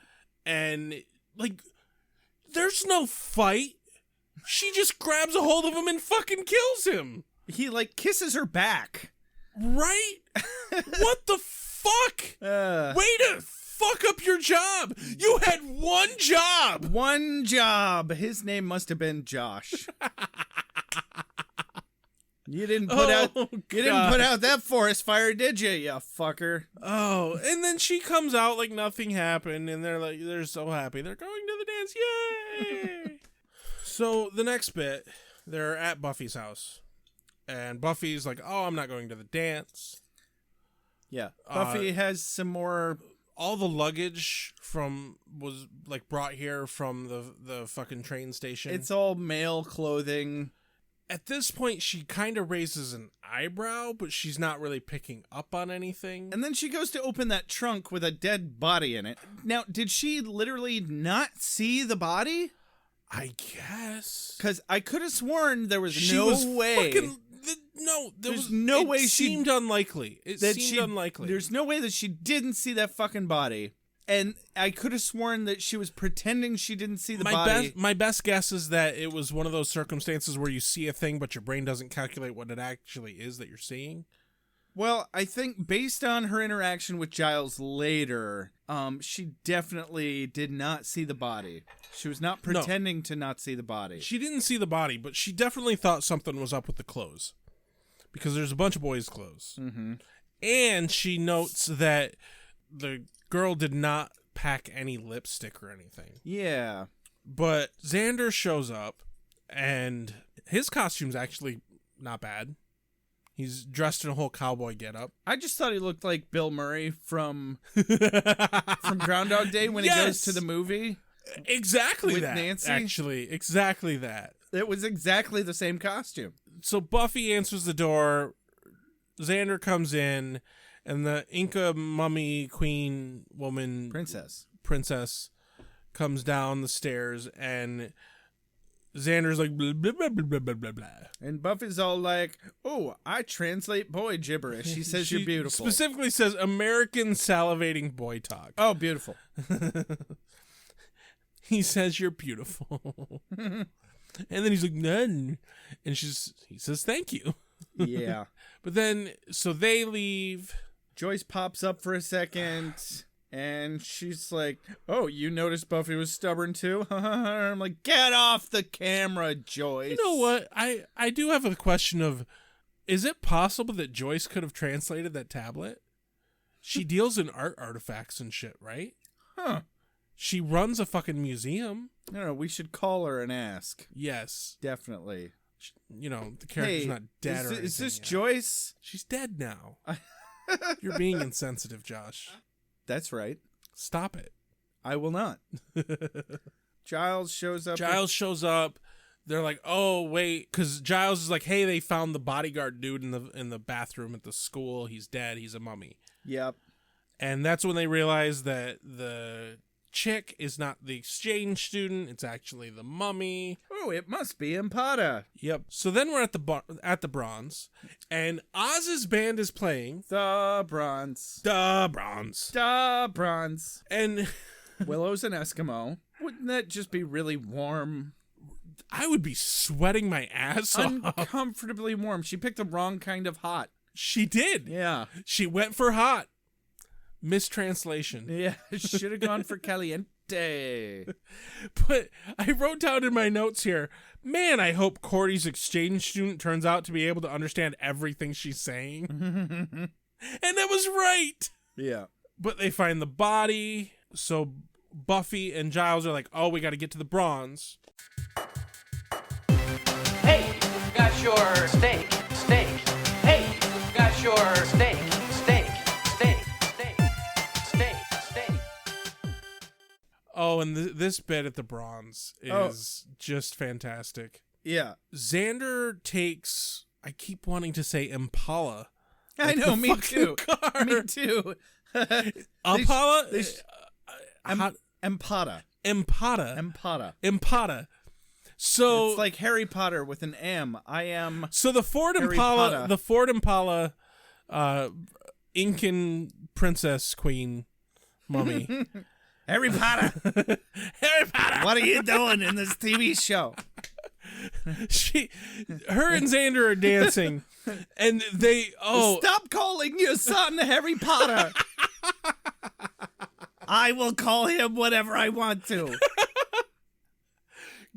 And, like, there's no fight. She just grabs a hold of him and fucking kills him. He, like, kisses her back. Right? What the fuck? Way to fuck up your job. You had one job. One job. His name must have been Josh. You didn't put out that forest fire, did you, you fucker? Oh, and then she comes out like nothing happened, and they're so happy. They're going to the dance. Yay! So the next bit, they're at Buffy's house. And Buffy's like, oh, I'm not going to the dance. Yeah. Buffy has some more... All the luggage was like brought here from the fucking train station. It's all male clothing. At this point, she kind of raises an eyebrow, but she's not really picking up on anything. And then she goes to open that trunk with a dead body in it. Now, did she literally not see the body? I guess. Because I could have sworn there was no way. There's no way. It seemed unlikely. Unlikely. There's no way that she didn't see that fucking body. And I could have sworn that she was pretending she didn't see the body. My best guess is that it was one of those circumstances where you see a thing, but your brain doesn't calculate what it actually is that you're seeing. Well, I think based on her interaction with Giles later, she definitely did not see the body. She was not pretending to not see the body. She didn't see the body, but she definitely thought something was up with the clothes. Because there's a bunch of boys' clothes. Mm-hmm. And she notes that the girl did not pack any lipstick or anything. Yeah. But Xander shows up, and his costume's actually not bad. He's dressed in a whole cowboy getup. I just thought he looked like Bill Murray from Groundhog Day when he goes to the movie. Exactly with that. Nancy. Actually, exactly that. It was exactly the same costume. So Buffy answers the door. Xander comes in, and the Inca mummy queen woman princess comes down the stairs, and Xander's like blah, blah, blah, blah, blah, blah, blah. And Buffy's all like, oh, I translate boy gibberish. He says you're beautiful. Specifically says American salivating boy talk. Oh, beautiful. He says you're beautiful. And then he's like, none. And he says thank you. Yeah. But then, so they leave. Joyce pops up for a second. And she's like, oh, you noticed Buffy was stubborn too? I'm like, get off the camera, Joyce. You know what? I do have a question of, is it possible that Joyce could have translated that tablet? She deals in art artifacts and shit, right? Huh. She runs a fucking museum. No, we should call her and ask. Yes. Definitely. You know, the character's not dead or anything. Is this yet. Joyce? She's dead now. You're being insensitive, Josh. That's right. Stop it. I will not. Giles shows up. Shows up. They're like, oh, wait. Because Giles is like, hey, they found the bodyguard dude in the bathroom at the school. He's dead. He's a mummy. Yep. And that's when they realize that the chick is not the exchange student. It's actually the mummy. Oh, it must be Impala. Yep. So then we're at the Bronze, and Oz's band is playing. The Bronze. The Bronze. The Bronze. And Willow's an Eskimo. Wouldn't that just be really warm? I would be sweating my ass off. Uncomfortably warm. She picked the wrong kind of hot. She did. Yeah. She went for hot. Mistranslation. Yeah, should have gone for caliente. But I wrote down in my notes here, man, I hope Cordy's exchange student turns out to be able to understand everything she's saying. And that was right. Yeah. But they find the body, so Buffy and Giles are like, oh, we got to get to the Bronze. Hey, got your steak. Hey, got your steak. Oh, and this bit at the Bronze is just fantastic. Yeah. Xander takes, I keep wanting to say Impala. I know, me too. Car. Me too. Impala? Empata. So it's like Harry Potter with an M. I am. So the Ford Harry Impala, Potter. the Ford Impala, Incan princess queen mummy. Harry Potter. Harry Potter. What are you doing in this TV show? Her and Xander are dancing, and they Stop calling your son Harry Potter. I will call him whatever I want to.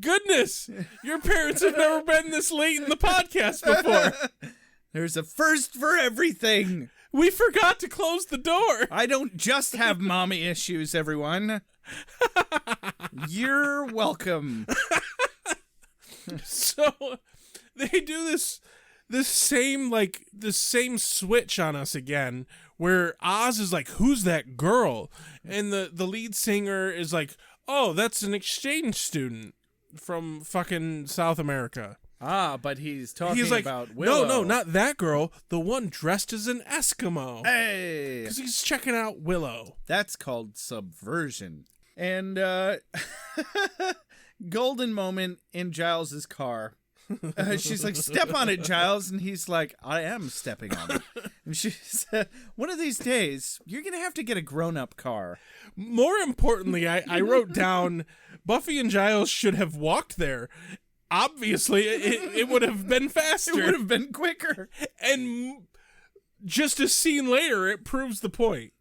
Goodness, your parents have never been this late in the podcast before. There's a first for everything. We forgot to close the door. I don't just have mommy issues, everyone. You're welcome. So they do this same switch on us again, where Oz is like, who's that girl? And the lead singer is like, oh, that's an exchange student from fucking South America. Ah, but he's talking He's like, about Willow. No, not that girl. The one dressed as an Eskimo. Hey! Because he's checking out Willow. That's called subversion. And golden moment in Giles's car. She's like, step on it, Giles. And he's like, I am stepping on it. And she said, one of these days, you're going to have to get a grown-up car. More importantly, I wrote down Buffy and Giles should have walked there. Obviously, it would have been faster. It would have been quicker. And just a scene later, it proves the point.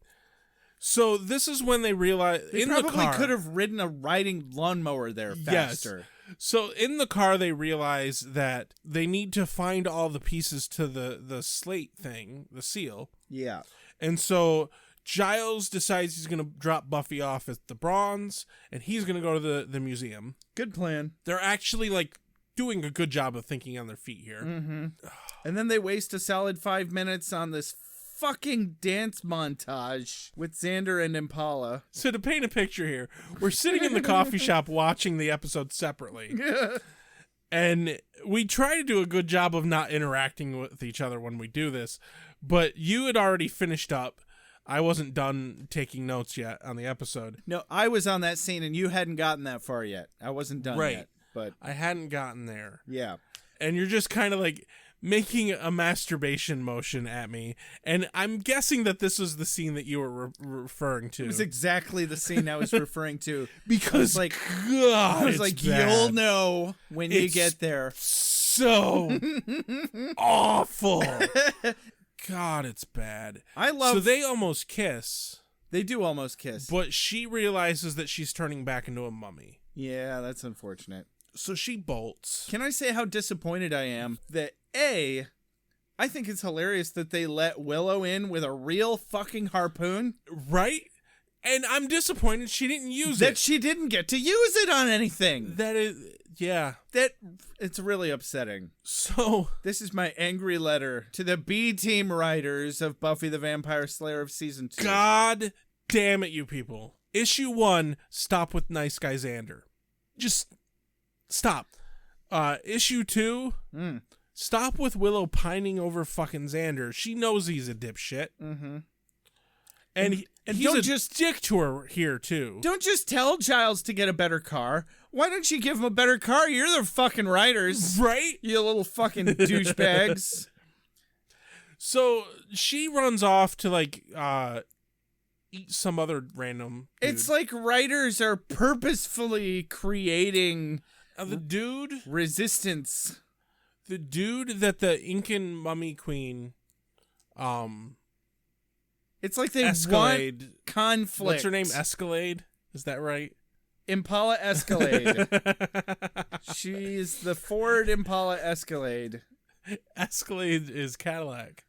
So this is when they realize They in the probably car could have ridden a riding lawnmower there faster. Yes. So in the car, they realize that they need to find all the pieces to the slate thing, the seal. Yeah. And so Giles decides he's going to drop Buffy off at the Bronze, and he's going to go to the museum. Good plan. They're actually like doing a good job of thinking on their feet here. Mm-hmm. And then they waste a solid 5 minutes on this fucking dance montage with Xander and Impala. So to paint a picture here, we're sitting in the coffee shop watching the episode separately. And we try to do a good job of not interacting with each other when we do this, but you had already finished up. I wasn't done taking notes yet on the episode. No, I was on that scene and you hadn't gotten that far yet. I wasn't done yet. But I hadn't gotten there. Yeah. And you're just kind of like making a masturbation motion at me. And I'm guessing that this was the scene that you were referring to. It was exactly the scene I was referring to. Because, like, God, I was like, bad. You'll know when you get there. So awful. God, it's bad. So they almost kiss. They do almost kiss. But she realizes that she's turning back into a mummy. Yeah, that's unfortunate. So she bolts. Can I say how disappointed I am that I think it's hilarious that they let Willow in with a real fucking harpoon. Right? And I'm disappointed she didn't use that it. she didn't get to use it on anything. That is, yeah. It's really upsetting. So this is my angry letter to the B team writers of Buffy the Vampire Slayer of season 2. God damn it, you people. Issue 1, stop with nice guy Xander. Just stop. Issue 2, stop with Willow pining over fucking Xander. She knows he's a dipshit. Mm-hmm. And he's don't a just dick to her here, too. Don't just tell Giles to get a better car. Why don't you give him a better car? You're the fucking writers. Right? You little fucking douchebags. So she runs off to, like, eat some other random dude. It's like writers are purposefully creating the dude resistance. The dude that the Incan mummy queen it's like they Escalade. want conflict. What's her name? Escalade? Is that right? Impala Escalade. She's the Ford Impala Escalade. Escalade is Cadillac.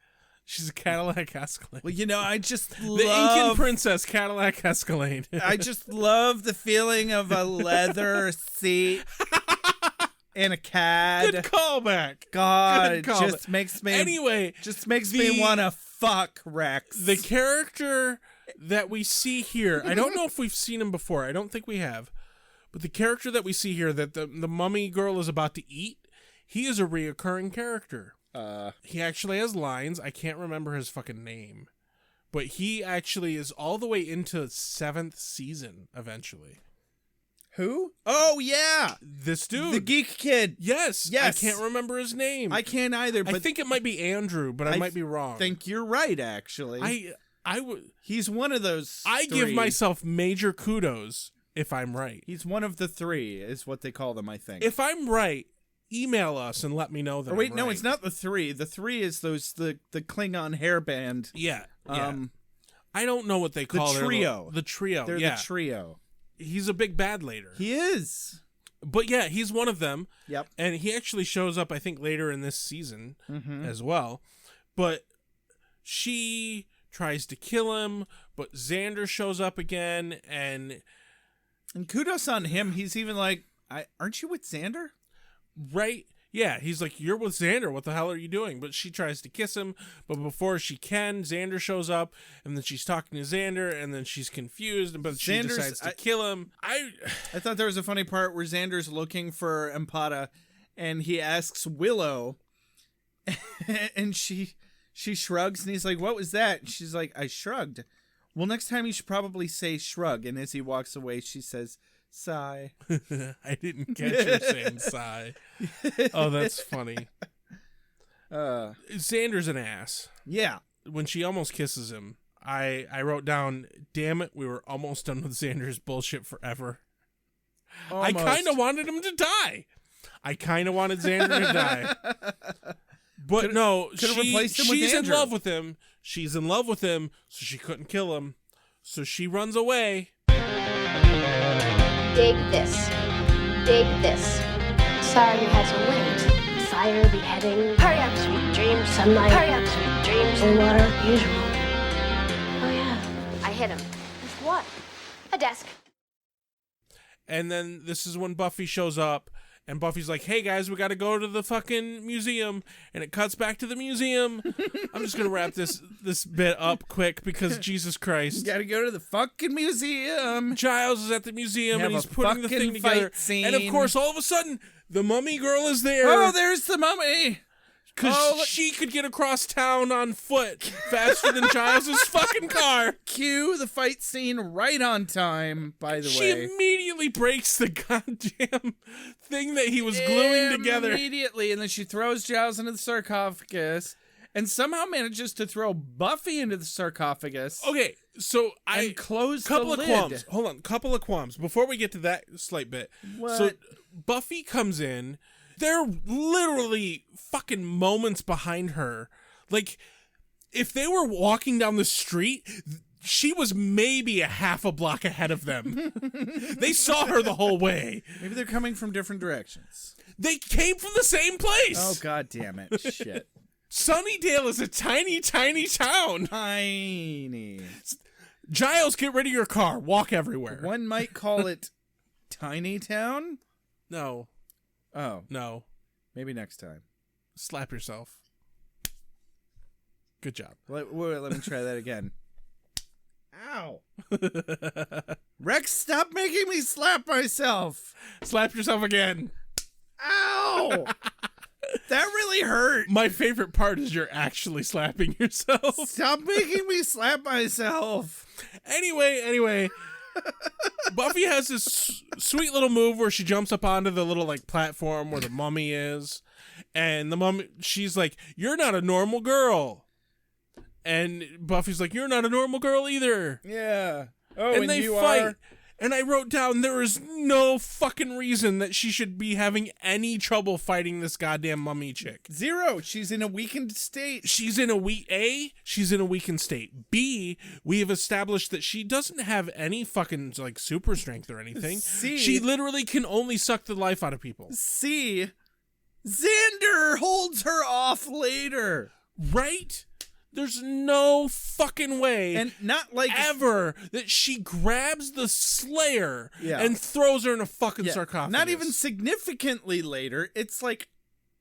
She's a Cadillac Escalade. Well, you know, I just love... The Incan princess Cadillac Escalade. I just love the feeling of a leather seat and a cad. Good callback. God, Good it callback. just makes me... Anyway. Just makes me want to fuck Rex. The character that we see here, I don't know if we've seen him before. I don't think we have. But the character that we see here that the mummy girl is about to eat, he is a reoccurring character. He actually has lines. I can't remember his fucking name. But he actually is all the way into 7th season eventually. Who? Oh, yeah. This dude. The geek kid. Yes. I can't remember his name. I can't either. But I think it might be Andrew, but I might be wrong. I think you're right, actually. I would. He's one of those I three. give myself major kudos if I'm right. He's one of the 3 is what they call them, I think. If I'm right, email us and let me know that. Or wait, I'm no, right. it's not the 3. The 3 is the Klingon hairband. Yeah. I don't know what they call the it. trio. The trio. They're the trio. He's a big bad later. He is. But yeah, he's one of them. Yep. And he actually shows up, I think, later in this season as well. But she tries to kill him, but Xander shows up again, and kudos on him. He's even like, aren't you with Xander? Right? Yeah, he's like, you're with Xander. What the hell are you doing? But she tries to kiss him, but before she can, Xander shows up, and then she's talking to Xander, and then she's confused, but she decides to kill him. I thought there was a funny part where Xander's looking for Empada, and he asks Willow, and she shrugs, and he's like, what was that? And she's like, I shrugged. Well, next time you should probably say shrug. And as he walks away, she says, sigh. I didn't catch her saying sigh. Oh, that's funny. Xander's an ass. Yeah. When she almost kisses him, I wrote down, damn it, we were almost done with Xander's bullshit forever. Almost. I kind of wanted him to die. I kind of wanted Xander to die. But no, she's in love with him. She's in love with him, so she couldn't kill him. So she runs away. Dig this. Dig this. Sorry you had to wait. Fire, beheading. Hurry up, sweet dreams. Sunlight. Hurry up, sweet dreams. And water, usual. Oh yeah, I hit him. With what? A desk. And then this is when Buffy shows up, and Buffy's like, hey guys, we gotta go to the fucking museum. And it cuts back to the museum. I'm just gonna wrap this bit up quick because Jesus Christ. You gotta go to the fucking museum. Giles is at the museum and he's putting the thing fight together. scene. And of course, all of a sudden, the mummy girl is there. Oh, there's the mummy. Because she could get across town on foot faster than Giles' fucking car. Cue the fight scene right on time, by the way. She immediately breaks the goddamn thing that he was gluing together. Immediately, and then she throws Giles into the sarcophagus and somehow manages to throw Buffy into the sarcophagus. Okay, so I close couple the of lid. qualms. Hold on, couple of qualms before we get to that slight bit. What? So Buffy comes in. They're literally fucking moments behind her. Like, if they were walking down the street, she was maybe a half a block ahead of them. They saw her the whole way. Maybe they're coming from different directions. They came from the same place. Oh, God damn it. Shit. Sunnydale is a tiny, tiny town. Tiny. Giles, get rid of your car. Walk everywhere. One might call it Tiny Town? No. Oh. No. Maybe next time. Slap yourself. Good job. Let me try that again. Ow. Rex, stop making me slap myself. Slap yourself again. Ow. That really hurt. My favorite part is you're actually slapping yourself. Stop making me slap myself. Anyway, Buffy has this sweet little move where she jumps up onto the little like platform where the mummy is, and the mummy, she's like, "You're not a normal girl," and Buffy's like, "You're not a normal girl either." Yeah. Oh, and they you fight. are? And I wrote down there is no fucking reason that she should be having any trouble fighting this goddamn mummy chick. Zero. She's in a weakened state. She's in a weakened state. B, we have established that she doesn't have any fucking like super strength or anything. C, she literally can only suck the life out of people. C, Xander holds her off later. Right? There's no fucking way, and not like ever, that she grabs the Slayer Yeah. and throws her in a fucking sarcophagus. Not even significantly later. It's like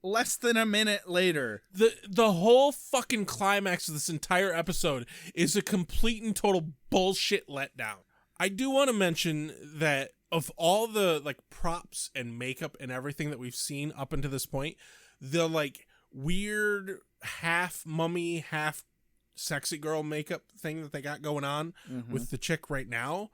less than a minute later. The whole fucking climax of this entire episode is a complete and total bullshit letdown. I do want to mention that of all the like props and makeup and everything that we've seen up until this point, the like weird half mummy, half sexy girl makeup thing that they got going on with the chick right now,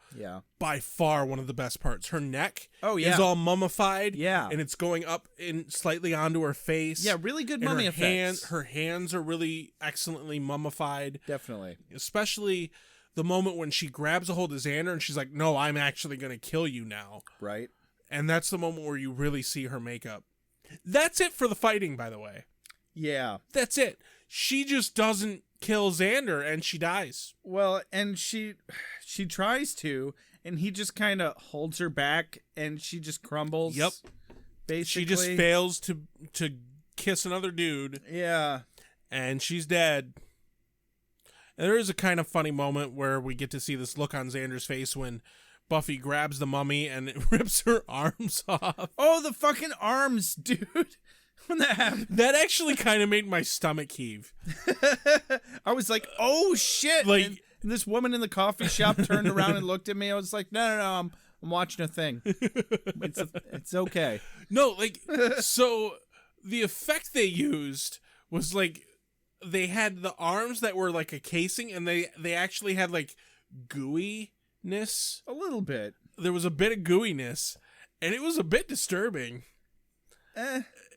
by far one of the best parts. Her neck is all mummified, and it's going up in slightly onto her face. Yeah, really good mummy effects. Her hands are really excellently mummified. Definitely. Especially the moment when she grabs a hold of Xander and she's like, "No, I'm actually going to kill you now." Right. And that's the moment where you really see her makeup. That's it for the fighting, by the way. Yeah. That's it. She just doesn't kill Xander and she dies. Well, and she tries to, and he just kind of holds her back and she just crumbles. Yep. Basically. She just fails to kiss another dude. Yeah. And she's dead. And there is a kind of funny moment where we get to see this look on Xander's face when Buffy grabs the mummy and it rips her arms off. Oh, the fucking arms, dude. When that happened. That actually kind of made my stomach heave. I was like, oh shit. Like, and this woman in the coffee shop turned around and looked at me. I was like, no, I'm watching a thing. It's okay. No, like, so the effect they used was like, they had the arms that were like a casing, and they actually had like gooiness. A little bit. There was a bit of gooiness, and it was a bit disturbing.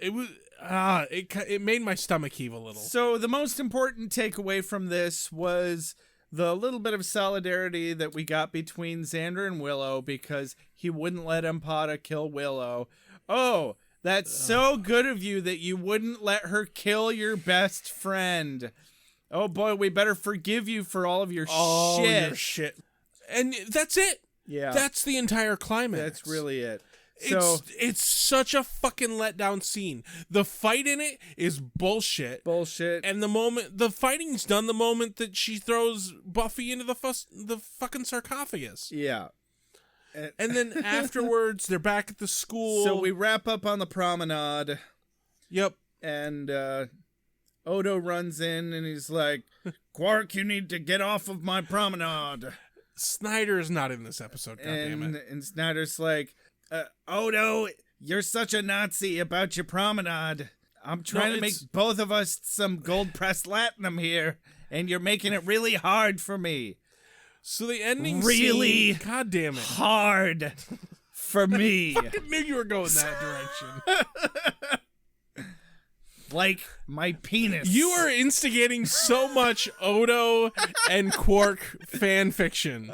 It was it made my stomach heave a little. So the most important takeaway from this was the little bit of solidarity that we got between Xander and Willow, because he wouldn't let Empata kill Willow. Oh, that's so good of you that you wouldn't let her kill your best friend. Oh boy, we better forgive you for all of your shit. And that's it. Yeah. That's the entire climax. That's really it. So It's such a fucking letdown scene. The fight in it is bullshit. And the fighting's done the moment that she throws Buffy into the fucking sarcophagus. Yeah. And then afterwards, they're back at the school. So we wrap up on the promenade. Yep. And Odo runs in and he's like, Quark, you need to get off of my promenade. Snyder's not in this episode, goddammit. And Snyder's like, Odo, you're such a Nazi about your promenade. I'm trying to make both of us some gold-pressed latinum here, and you're making it really hard for me. So the ending really scene, God damn it, hard for me. I fucking knew you were going that direction. Like my penis. You are instigating so much Odo and Quark fan fiction.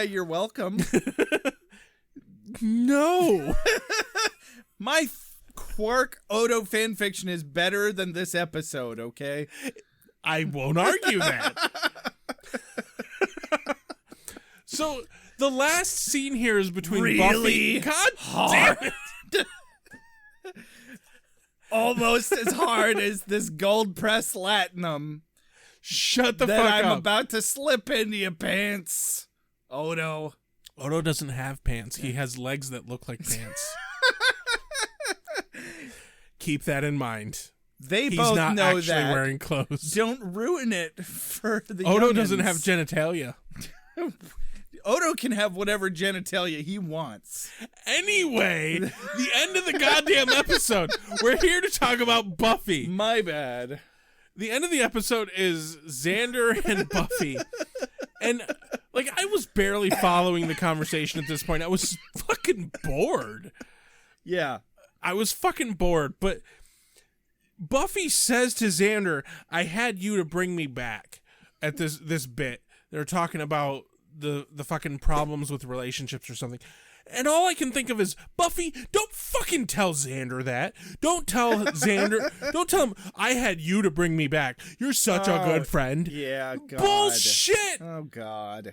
You're welcome. No. My Quark Odo fan fiction is better than this episode, okay? I won't argue that. So the last scene here is between really Buffy. God hard. damn it. Almost as hard as this gold press latinum. Shut the that fuck I'm up. about to slip into your pants. Odo. Odo doesn't have pants. He has legs that look like pants. Keep that in mind. They He's both not know actually that. wearing clothes. Don't ruin it for the Odo youngins. doesn't have genitalia. Odo can have whatever genitalia he wants. Anyway, the end of the goddamn episode. We're here to talk about Buffy. My bad. The end of the episode is Xander and Buffy. And, like, I was barely following the conversation at this point. I was fucking bored. Yeah. I was fucking bored. But Buffy says to Xander, I had you to bring me back at this bit. They're talking about the fucking problems with relationships or something. And all I can think of is, Buffy, don't fucking tell Xander that. Don't tell Xander. Don't tell him, I had you to bring me back. You're such a good friend. Yeah, God. Bullshit. Oh, God.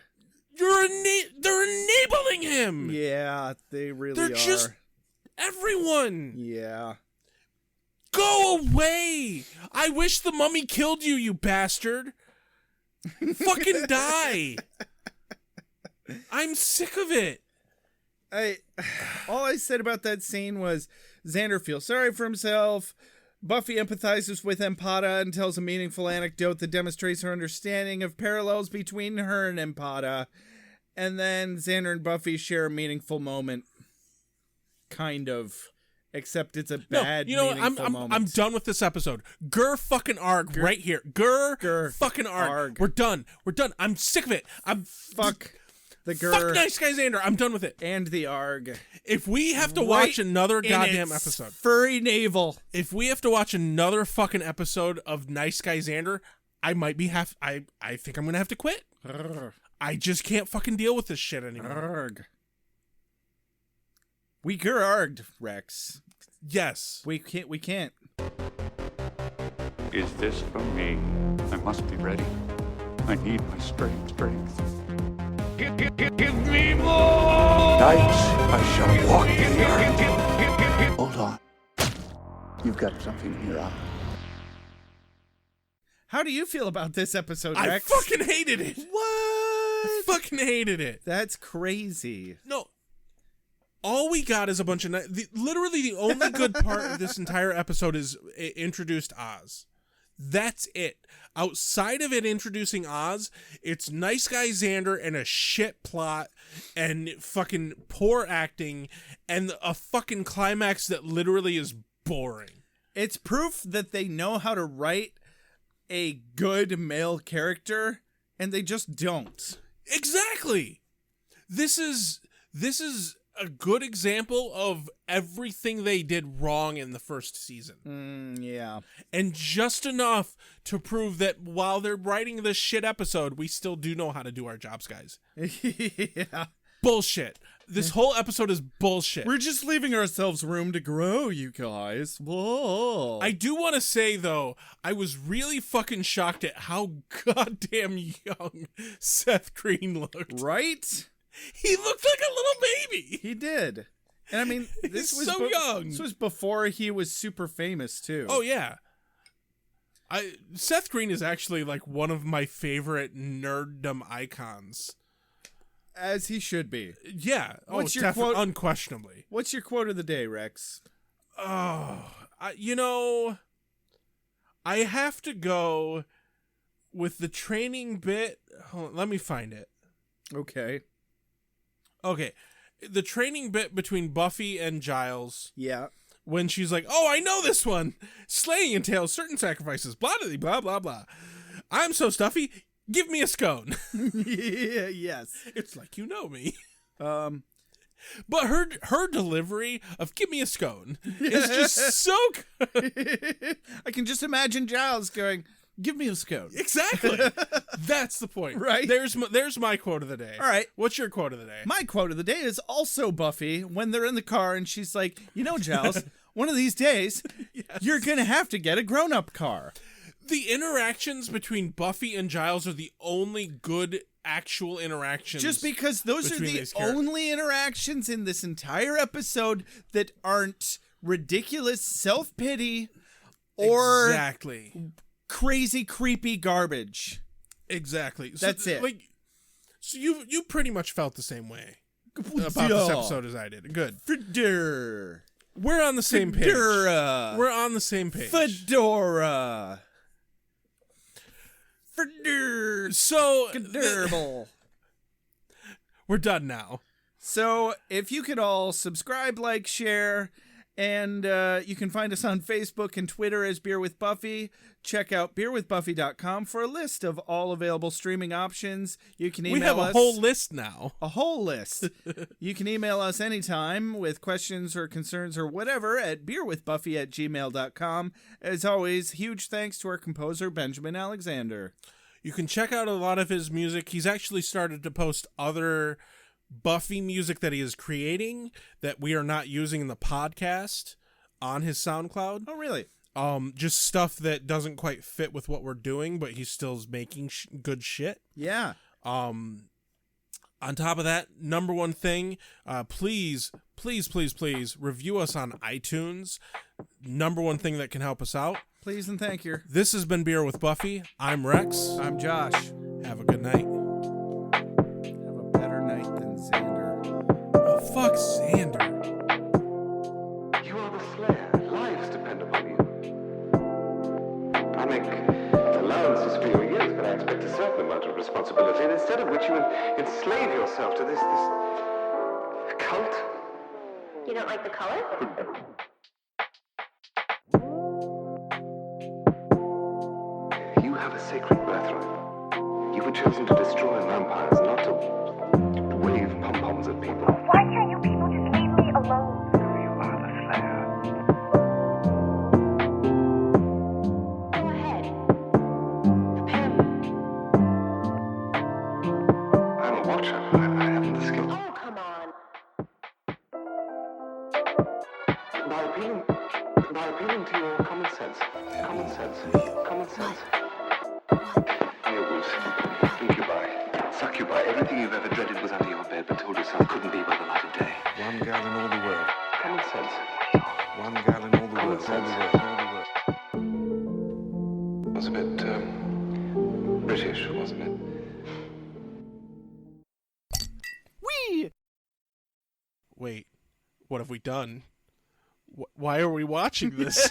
They're enabling him. Yeah, they really They're are. just everyone. Yeah. Go away. I wish the mummy killed you, you bastard. Fucking die. I'm sick of it. All I said about that scene was Xander feels sorry for himself. Buffy empathizes with Empata and tells a meaningful anecdote that demonstrates her understanding of parallels between her and Empata. And then Xander and Buffy share a meaningful moment. Kind of. Except it's a bad meaningful moment. I'm done with this episode. Gur fucking arg right here. Gur fucking arg. We're done. I'm sick of it. Fuck the Gur. Fuck Nice Guy Xander. I'm done with it. And the arg. If we have to watch another goddamn episode. Furry navel. If we have to watch another fucking episode of Nice Guy Xander, I might be I think I'm gonna have to quit. I just can't fucking deal with this shit anymore. Arg. We Gur-arged, Rex. Yes. We can't. Is this for me? I must be ready. I need my strength. Give me more! Night I shall walk in the earth. Hold on. You've got something in your eye. How do you feel about this episode, I Rex? fucking hated it. What? I fucking hated it. That's crazy. No. All we got is a bunch of... literally the only good part of this entire episode is it introduced Oz. That's it. Outside of it introducing Oz, it's Nice Guy Xander and a shit plot and fucking poor acting and a fucking climax that literally is boring. It's proof that they know how to write a good male character, and they just don't. Exactly. This is a good example of everything they did wrong in the first season. Yeah. And just enough to prove that while they're writing this shit episode, we still do know how to do our jobs, guys. Yeah. Bullshit. This whole episode is bullshit. We're just leaving ourselves room to grow, you guys. Whoa. I do want to say, though, I was really fucking shocked at how goddamn young Seth Green looked. Right? He looked like a little baby. He did. And I mean, this was so young. This was before he was super famous, too. Oh, yeah. Seth Green is actually like one of my favorite nerddom icons. As he should be. Yeah. What's your quote? Unquestionably. What's your quote of the day, Rex? Oh, I have to go with the training bit. Hold on, let me find it. Okay. The training bit between Buffy and Giles. Yeah. When she's like, oh, I know this one. Slaying entails certain sacrifices. Blah, blah, blah, blah, blah. I'm so stuffy. Give me a scone. Yeah, yes. It's like you know me. But her delivery of "give me a scone" is just so good. I can just imagine Giles going, "Give me a scone." Exactly. That's the point. Right. There's my quote of the day. All right. What's your quote of the day? My quote of the day is also Buffy when they're in the car and she's like, Giles, one of these days, you're going to have to get a grown-up car. The interactions between Buffy and Giles are the only good actual interactions. Just because those are the only interactions in this entire episode that aren't ridiculous self-pity or exactly crazy, creepy garbage. Exactly. That's it. Like, So you pretty much felt the same way about this episode as I did. Good. Fedora. We're on the same page. Fedora. We're on the same page. Fedora. Fedora. So Fedorable. We're done now. So if you could all subscribe, like, share, and you can find us on Facebook and Twitter as Beer with Buffy. Check out beerwithbuffy.com for a list of all available streaming options. You can email us. We have a whole list now. A whole list. You can email us anytime with questions or concerns or whatever at beerwithbuffy@gmail.com. As always, huge thanks to our composer, Benjamin Alexander. You can check out a lot of his music. He's actually started to post other Buffy music that he is creating that we are not using in the podcast on his SoundCloud. Oh, really? Just stuff that doesn't quite fit with what we're doing, but he still's making good shit. Yeah. On top of that, number one thing, please review us on iTunes. Number one thing that can help us out. Please and thank you. This has been Beer with Buffy. I'm Rex. I'm Josh. Have a good night. Have a better night than Xander. Oh, fuck Xander. You are the Slayer. Lives depend upon you. I make allowances for your years, but I expect a certain amount of responsibility, and instead of which you enslave yourself to this cult. You don't like the color? You have a sacred birthright. You were chosen to destroy vampires, not to wave pom-poms at people. Why can't you people just leave me alone? You are the Slayer. Go ahead. Prepare me. I'm a watcher. I haven't the skill. Oh, come on. By appealing to your common sense. Earwolves, incubi, succubi, everything you've ever dreaded was under your bed, but told yourself couldn't be by the light of day. One gal in all the world. Common sense. One gal in all the world. Was a bit, British, wasn't it? Wait, what have we done? Why are we watching this?